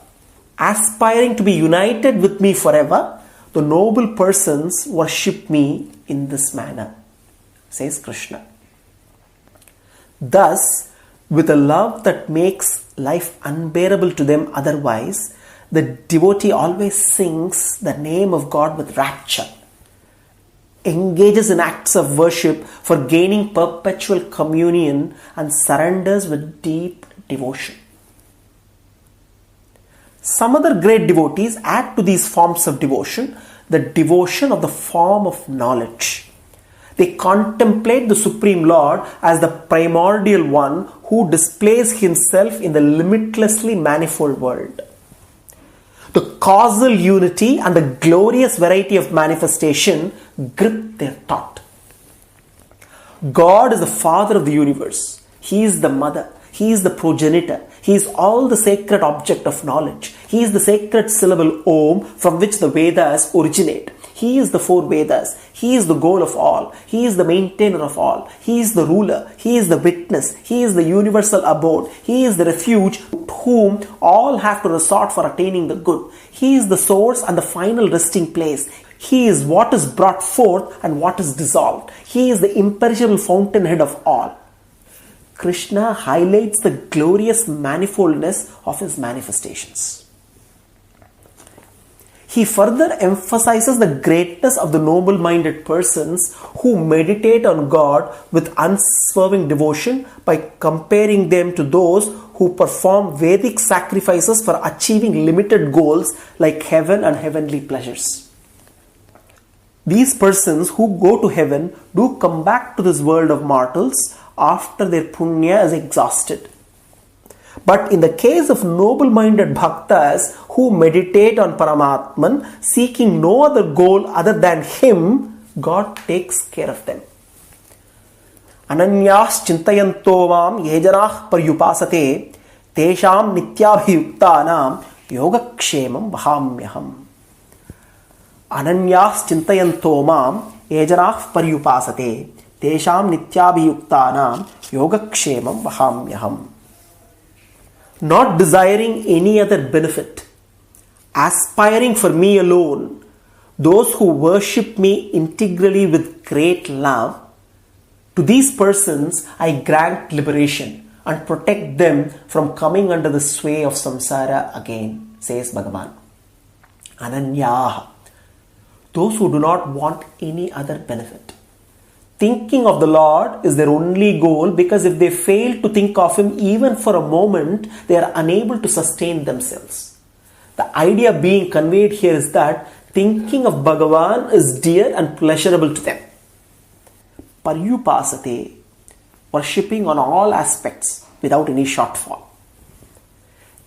Aspiring to be united with me forever, the noble persons worship me in this manner, says Krishna. Thus, with a love that makes life unbearable to them otherwise, the devotee always sings the name of God with rapture, engages in acts of worship for gaining perpetual communion, and surrenders with deep devotion. Some other great devotees add to these forms of devotion the devotion of the form of knowledge. They contemplate the Supreme Lord as the primordial one who displays himself in the limitlessly manifold world. The causal unity and the glorious variety of manifestation grip their thought. God is the Father of the universe. He is the Mother. He is the progenitor. He is all the sacred object of knowledge. He is the sacred syllable Om from which the Vedas originate. He is the four Vedas. He is the goal of all. He is the maintainer of all. He is the ruler. He is the witness. He is the universal abode. He is the refuge to whom all have to resort for attaining the good. He is the source and the final resting place. He is what is brought forth and what is dissolved. He is the imperishable fountainhead of all. Krishna highlights the glorious manifoldness of his manifestations. He further emphasizes the greatness of the noble-minded persons who meditate on God with unswerving devotion by comparing them to those who perform Vedic sacrifices for achieving limited goals like heaven and heavenly pleasures. These persons who go to heaven do come back to this world of mortals after their punya is exhausted. But in the case of noble-minded bhaktas who meditate on Paramatman, seeking no other goal other than him, God takes care of them. Ananyas chintayanto mam yejanah paryupasate tesham nityabhiyuktanam yogakshemam vahamyaham. Ananyas chintayanto mam yejanah paryupasate tesham nityabhiyuktanam yogakshemam vahamyaham. Not desiring any other benefit, aspiring for me alone, those who worship me integrally with great love, to these persons I grant liberation and protect them from coming under the sway of samsara again, says Bhagavan. Ananyaha, those who do not want any other benefit. Thinking of the Lord is their only goal, because if they fail to think of him even for a moment, they are unable to sustain themselves. The idea being conveyed here is that thinking of Bhagavan is dear and pleasurable to them. Paryupasate, worshipping on all aspects without any shortfall.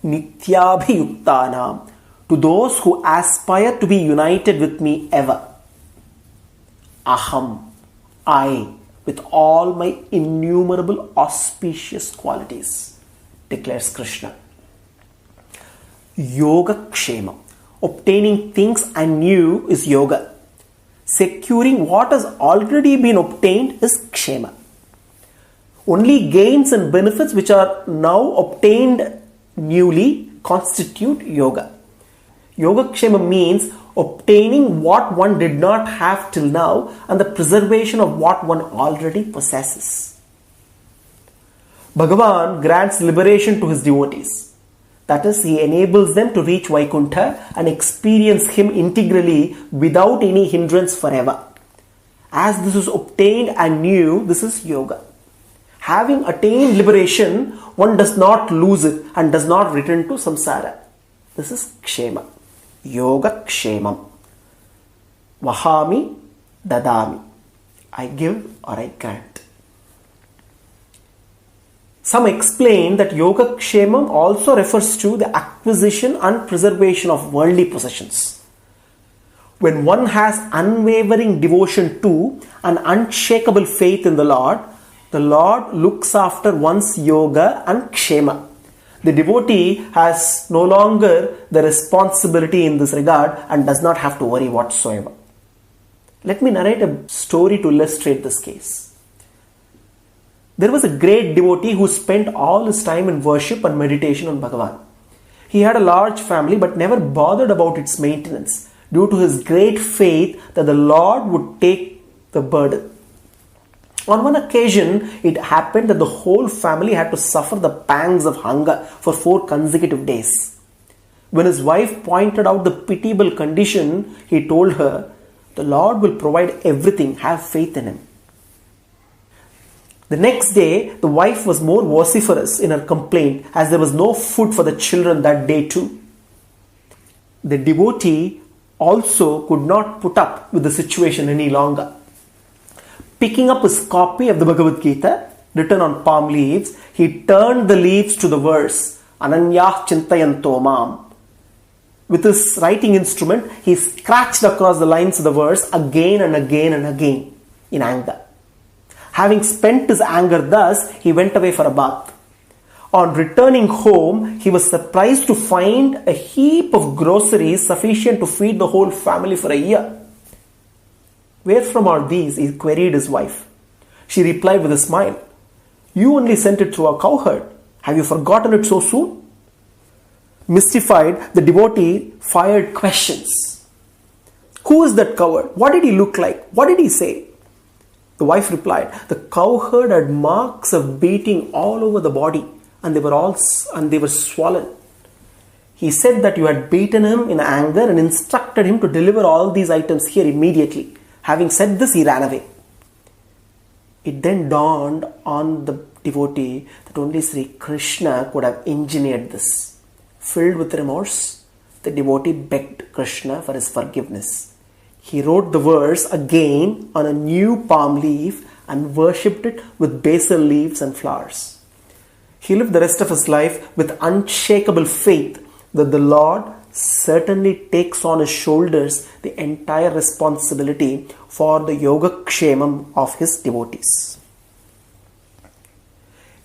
Nityabhiyuktanam, to those who aspire to be united with me ever. Aham, I, with all my innumerable auspicious qualities, declares Krishna. Yoga Kshema, obtaining things anew is yoga. Securing what has already been obtained is Kshema. Only gains and benefits which are now obtained newly constitute yoga. Yogakshema means obtaining what one did not have till now and the preservation of what one already possesses. Bhagavan grants liberation to his devotees. That is, he enables them to reach Vaikuntha and experience him integrally without any hindrance forever. As this is obtained and new, this is yoga. Having attained liberation, one does not lose it and does not return to samsara. This is kshema. Yoga kshemam. Vahami dadami. I give or I grant. Some explain that yoga kshemam also refers to the acquisition and preservation of worldly possessions. When one has unwavering devotion to and unshakable faith in the Lord looks after one's yoga and kshema. The devotee has no longer the responsibility in this regard and does not have to worry whatsoever. Let me narrate a story to illustrate this case. There was a great devotee who spent all his time in worship and meditation on Bhagavan. He had a large family but never bothered about its maintenance due to his great faith that the Lord would take the burden. On one occasion, it happened that the whole family had to suffer the pangs of hunger for 4 consecutive days. When his wife pointed out the pitiable condition, he told her, "The Lord will provide everything, have faith in Him." The next day, the wife was more vociferous in her complaint as there was no food for the children that day too. The devotee also could not put up with the situation any longer. Picking up his copy of the Bhagavad Gita, written on palm leaves, he turned the leaves to the verse, Ananyah Chintayanto Mam. With his writing instrument, he scratched across the lines of the verse again and again and again in anger. Having spent his anger thus, he went away for a bath. On returning home, he was surprised to find a heap of groceries sufficient to feed the whole family for a year. "Where from are these?" he queried his wife. She replied with a smile, "You only sent it through a cowherd. Have you forgotten it so soon?" Mystified, the devotee fired questions. "Who is that cowherd? What did he look like? What did he say?" The wife replied, "The cowherd had marks of beating all over the body, and they were swollen. He said that you had beaten him in anger and instructed him to deliver all these items here immediately. Having said this, he ran away." It then dawned on the devotee that only Sri Krishna could have engineered this. Filled with remorse, the devotee begged Krishna for his forgiveness. He wrote the verse again on a new palm leaf and worshipped it with basil leaves and flowers. He lived the rest of his life with unshakable faith that the Lord certainly takes on his shoulders the entire responsibility for the yogakshemam of his devotees.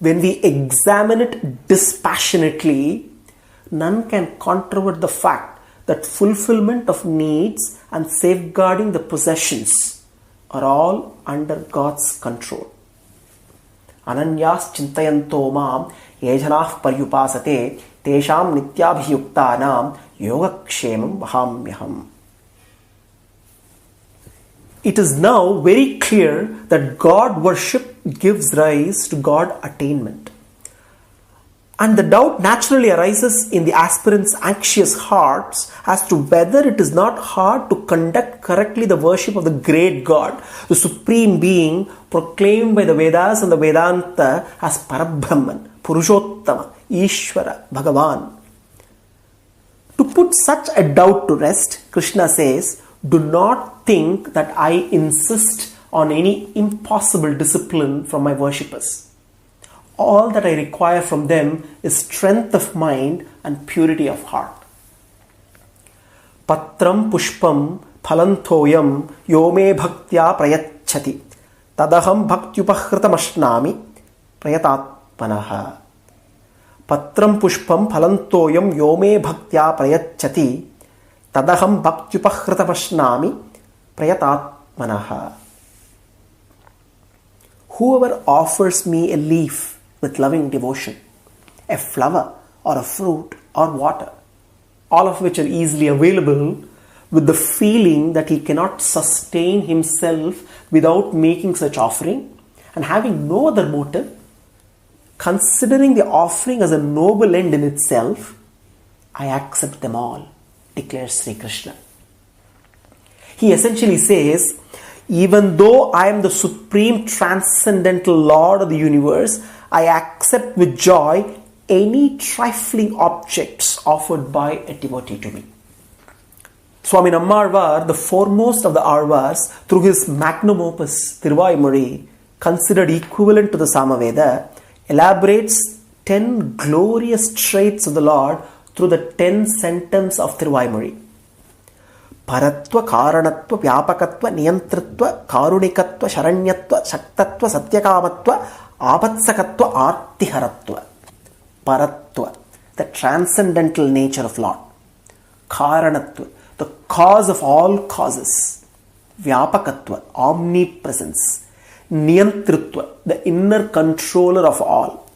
When we examine it dispassionately, none can controvert the fact that fulfillment of needs and safeguarding the possessions are all under God's control. Ananyas chintayanto mam yejanah paryupasate tesham nityabhiyuktanam yogakshemam vahamyaham. It is now very clear that God worship gives rise to God attainment. And the doubt naturally arises in the aspirant's anxious hearts as to whether it is not hard to conduct correctly the worship of the great God, the Supreme Being proclaimed by the Vedas and the Vedanta as Parabrahman, Purushottama, Ishvara, Bhagavan. To put such a doubt to rest, Krishna says, "Do not think that I insist on any impossible discipline from my worshippers. All that I require from them is strength of mind and purity of heart. Patram pushpam phalantoyam yome bhaktya prayachati tadaham bhaktyupakhritamashnámi prayatatmanaha. Patram pushpam phalantoyam yome bhaktya prayachati tadaham bhaktyupakhritamashnámi prayatatmanaha. Whoever offers me a leaf with loving devotion, a flower or a fruit or water, all of which are easily available, with the feeling that he cannot sustain himself without making such offering, and having no other motive, considering the offering as a noble end in itself, I accept them all, declares Sri Krishna. He essentially says, even though I am the supreme transcendental Lord of the universe, I accept with joy any trifling objects offered by a devotee to me. Swami Nammalvar, the foremost of the Alvars, through his magnum opus Thiruvaimozhi, considered equivalent to the Samaveda, elaborates 10 glorious traits of the Lord through the 10 sentences of Thiruvaimozhi. Paratva, Karanatva, Vyapakatva, Niyantritva, Karunikatva, Sharanyatva, Shaktatva, Satyakamatva, Apatsakatva, Artiharatva. Paratva, the transcendental nature of Lord. Karanatva, the cause of all causes. Vyapakatva, omnipresence. Niyantritva, the inner controller of all.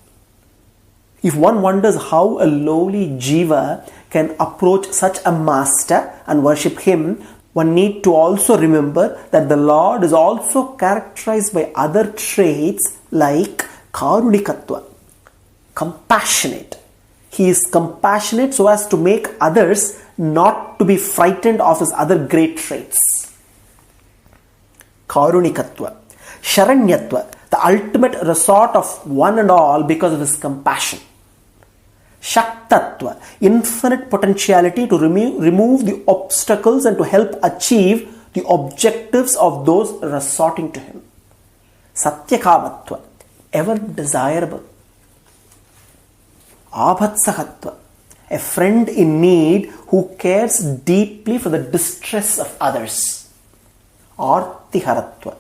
If one wonders how a lowly jiva can approach such a master and worship him, one need to also remember that the Lord is also characterized by other traits like karunikatva, compassionate. He is compassionate so as to make others not to be frightened of his other great traits. Karunikatva. Sharanyatva, the ultimate resort of one and all because of his compassion. Shaktatva, infinite potentiality to remove the obstacles and to help achieve the objectives of those resorting to him. Satyakamatva, ever desirable. Abhatsahatva, a friend in need who cares deeply for the distress of others. Artiharatva,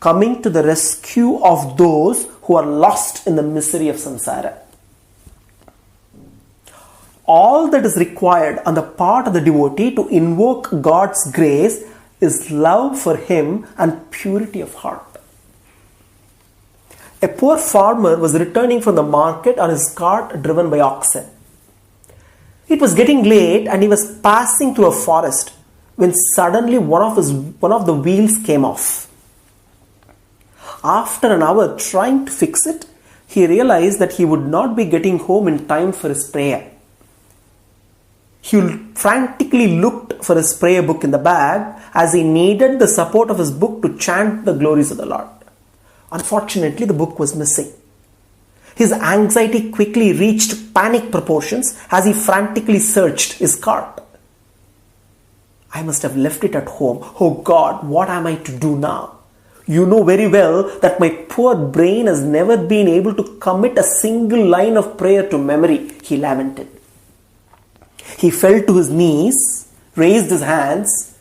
coming to the rescue of those who are lost in the misery of samsara. All that is required on the part of the devotee to invoke God's grace is love for him and purity of heart. A poor farmer was returning from the market on his cart driven by oxen. It was getting late and he was passing through a forest when suddenly one of the wheels came off. After an hour trying to fix it, he realized that he would not be getting home in time for his prayer. He frantically looked for his prayer book in the bag as he needed the support of his book to chant the glories of the Lord. Unfortunately, the book was missing. His anxiety quickly reached panic proportions as he frantically searched his cart. I must have left it at home. Oh God, what am I to do now? You know very well that my poor brain has never been able to commit a single line of prayer to memory, he lamented. He fell to his knees, raised his hands,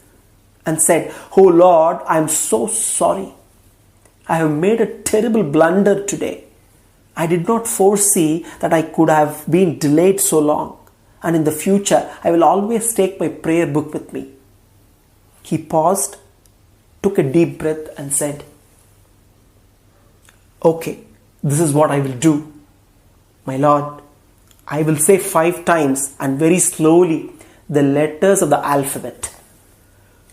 and said, Oh Lord, I am so sorry. I have made a terrible blunder today. I did not foresee that I could have been delayed so long, and in the future I will always take my prayer book with me. He paused, took a deep breath and said, Okay, this is what I will do. My Lord, I will say 5 times and very slowly the letters of the alphabet.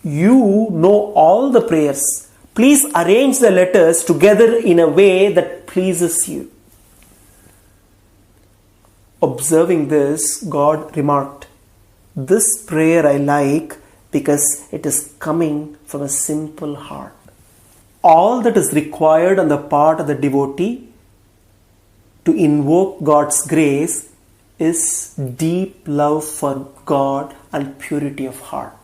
You know all the prayers. Please arrange the letters together in a way that pleases you. Observing this, God remarked, This prayer I like because it is coming from a simple heart. All that is required on the part of the devotee to invoke God's grace is deep love for God and purity of heart.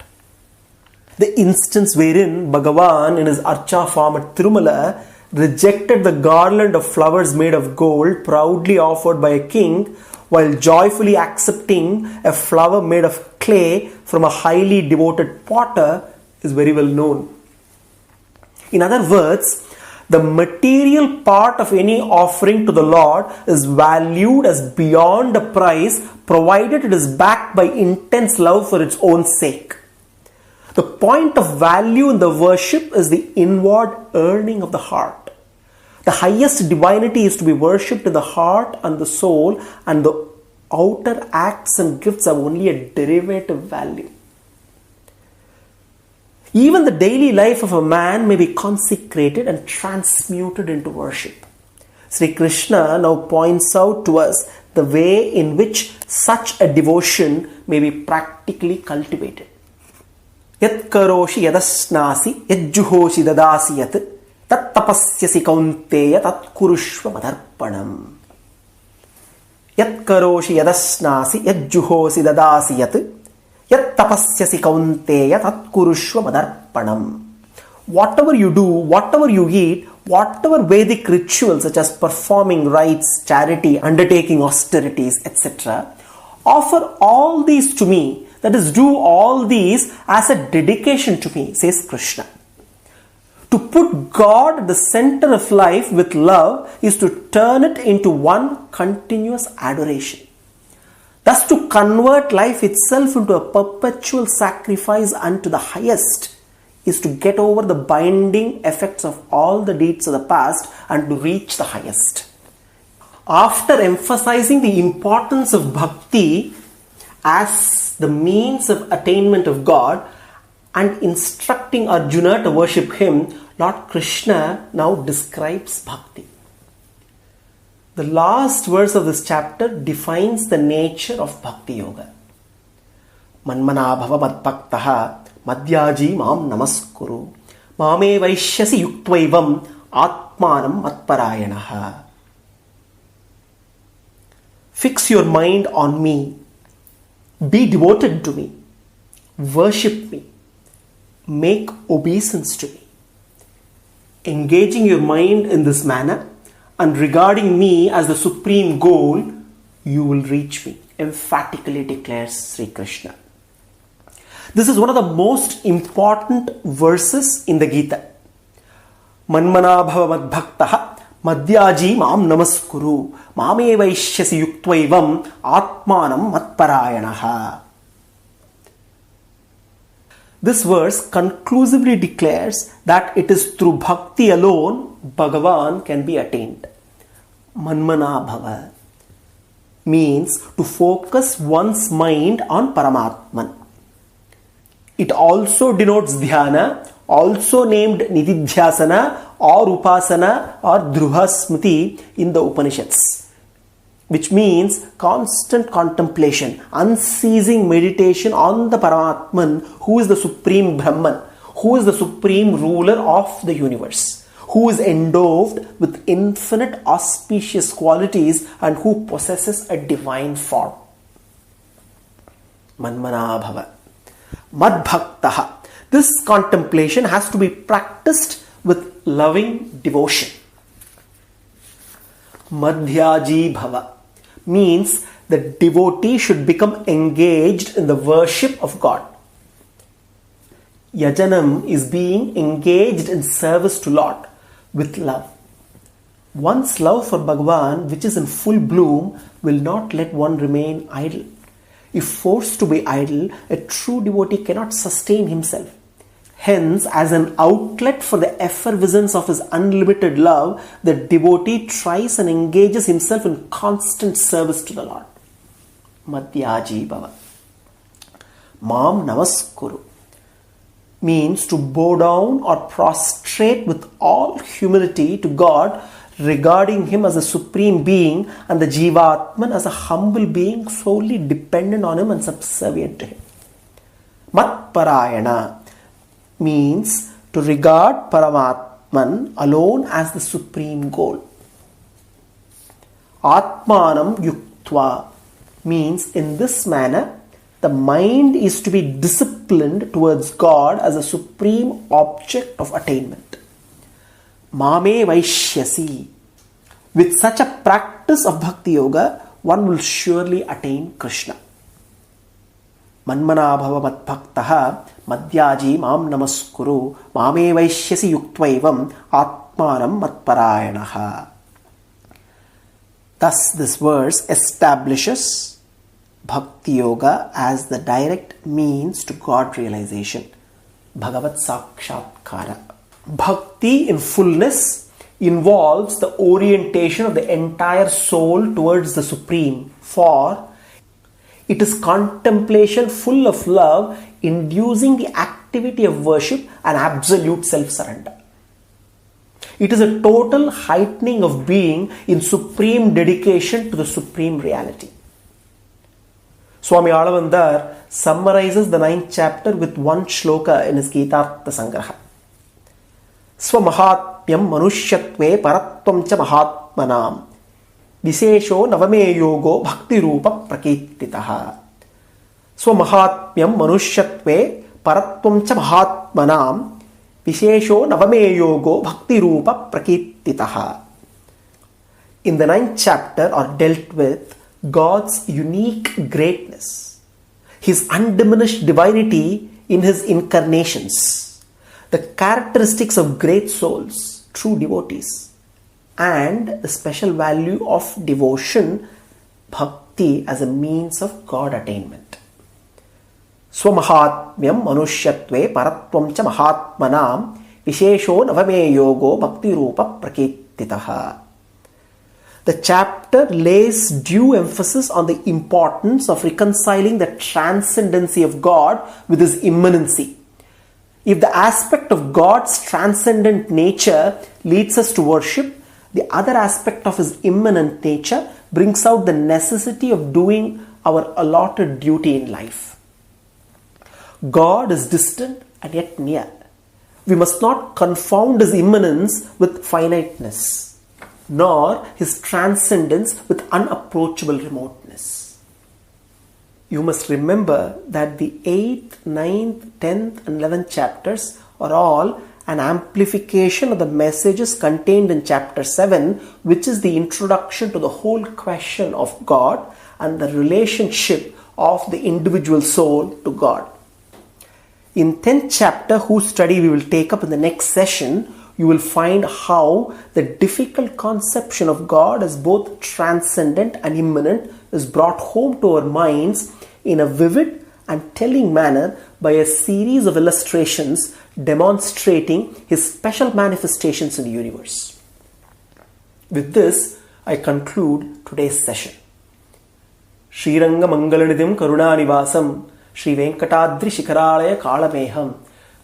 The instance wherein Bhagavan in his Archa form at Tirumala rejected the garland of flowers made of gold proudly offered by a king while joyfully accepting a flower made of clay from a highly devoted potter is very well known. In other words, the material part of any offering to the Lord is valued as beyond a price provided it is backed by intense love for its own sake. The point of value in the worship is the inward earning of the heart. The highest divinity is to be worshipped in the heart and the soul, and the outer acts and gifts have only a derivative value. Even the daily life of a man may be consecrated and transmuted into worship. Sri Krishna now points out to us the way in which such a devotion may be practically cultivated. Yat karoshi yadasnasi yajjuhoshi dadasi yat tat tapasyasi kaunteya tat kurushva madarpanam. Yat karoshi yadasnasi yajjuhosi dadasi yat yat tapasyasi kaunteya tat kurushva madarpanam. Whatever you do, whatever you eat, whatever Vedic rituals such as performing rites, charity, undertaking austerities, etc., offer all these to me, that is, do all these as a dedication to me, says Krishna. To put God at the center of life with love is to turn it into one continuous adoration. Thus, to convert life itself into a perpetual sacrifice unto the highest is to get over the binding effects of all the deeds of the past and to reach the highest. After emphasizing the importance of bhakti as the means of attainment of God and instructing Arjuna to worship him, Lord Krishna now describes bhakti. The last verse of this chapter defines the nature of bhakti yoga. Manmana bhava madbhaktaha madhyaji mam namaskuru mame vaishyasi yuktvaivam atmanam matparayanaha. Fix your mind on me, be devoted to me, worship me, make obeisance to me. Engaging your mind in this manner and regarding me as the supreme goal, you will reach me, emphatically declares Sri Krishna. This is one of the most important verses in the Gita. Manmana bhava madbhaktaha madhyaji mam namaskuru mame vaishyasi yuktvaivam atmanam matparayanaha. This verse conclusively declares that it is through bhakti alone Bhagavan can be attained. Manmana bhava means to focus one's mind on Paramatman. It also denotes dhyana, also named nididhyasana or upasana or dhruva in the Upanishads, which means constant contemplation, unceasing meditation on the Paramatman, who is the supreme Brahman, who is the supreme ruler of the universe, who is endowed with infinite auspicious qualities and who possesses a divine form. Manmana bhava. Madbhaktaha. This contemplation has to be practiced with loving devotion. Madhyaji bhava means the devotee should become engaged in the worship of God. Yajanam is being engaged in service to Lord with love. One's love for Bhagavan, which is in full bloom, will not let one remain idle. If forced to be idle, a true devotee cannot sustain himself. Hence, as an outlet for the effervescence of his unlimited love, the devotee tries and engages himself in constant service to the Lord. Madhyaji bhava. Mam namaskuru means to bow down or prostrate with all humility to God, regarding him as a supreme being and the Jivatman as a humble being solely dependent on him and subservient to him. Matparayana means to regard Paramatman alone as the supreme goal. Atmanam yuktva means in this manner the mind is to be disciplined towards God as a supreme object of attainment. Mame vaishyasi. With such a practice of bhakti yoga, one will surely attain Krishna. Manmana bhava madbhaktaha madhyaji mam namaskuru mame vaishyasi yuktvaivam atmanam matparayanaha. Thus, this verse establishes bhakti yoga as the direct means to God realization. Bhagavat Sakshatkara. Bhakti in fullness involves the orientation of the entire soul towards the Supreme, for It is contemplation full of love, inducing the activity of worship and absolute self-surrender. It is a total heightening of being in supreme dedication to the supreme reality. Swami Alavandar summarizes the 9th chapter with one shloka in his Gitartha Sangraha. Swamahatmyam manushyatve paratvam cha mahatmanam Visesho navame yogo bhakti rupa prakititaha. Swamahatmyam manushyatve paratvam cha mahatmanam Vishesho navame yogo bhakti rupa prakititaha. In the 9th chapter are dealt with God's unique greatness, His undiminished divinity in His incarnations, the characteristics of great souls, true devotees, and the special value of devotion, bhakti, as a means of God attainment. Swamahatmyam manushyatve paratvam cha mahatmanam vishesho navame yogo bhakti rupa prakititaha. The chapter lays due emphasis on the importance of reconciling the transcendency of God with His immanency. If the aspect of God's transcendent nature leads us to worship, the other aspect of His immanent nature brings out the necessity of doing our allotted duty in life. God is distant and yet near. We must not confound His immanence with finiteness, nor His transcendence with unapproachable remoteness. You must remember that the 8th, 9th, 10th and 11th chapters are all an amplification of the messages contained in chapter 7, which is the introduction to the whole question of God and the relationship of the individual soul to God. In 10th chapter, whose study we will take up in the next session, you will find how the difficult conception of God as both transcendent and immanent is brought home to our minds in a vivid and telling manner by a series of illustrations demonstrating His special manifestations in the universe. With this, I conclude today's session. Sriranga Mangalanidhim Karunanivasam Sri Venkatadri Shikaralaya Kalameham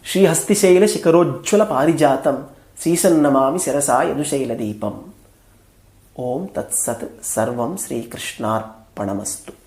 Sri Hastishaila Shikarojjvala Parijatam Srisannamami Sirasa Yadushaila Deepam. Om Tat Sat Sarvam Sri Krishnarpanamastu.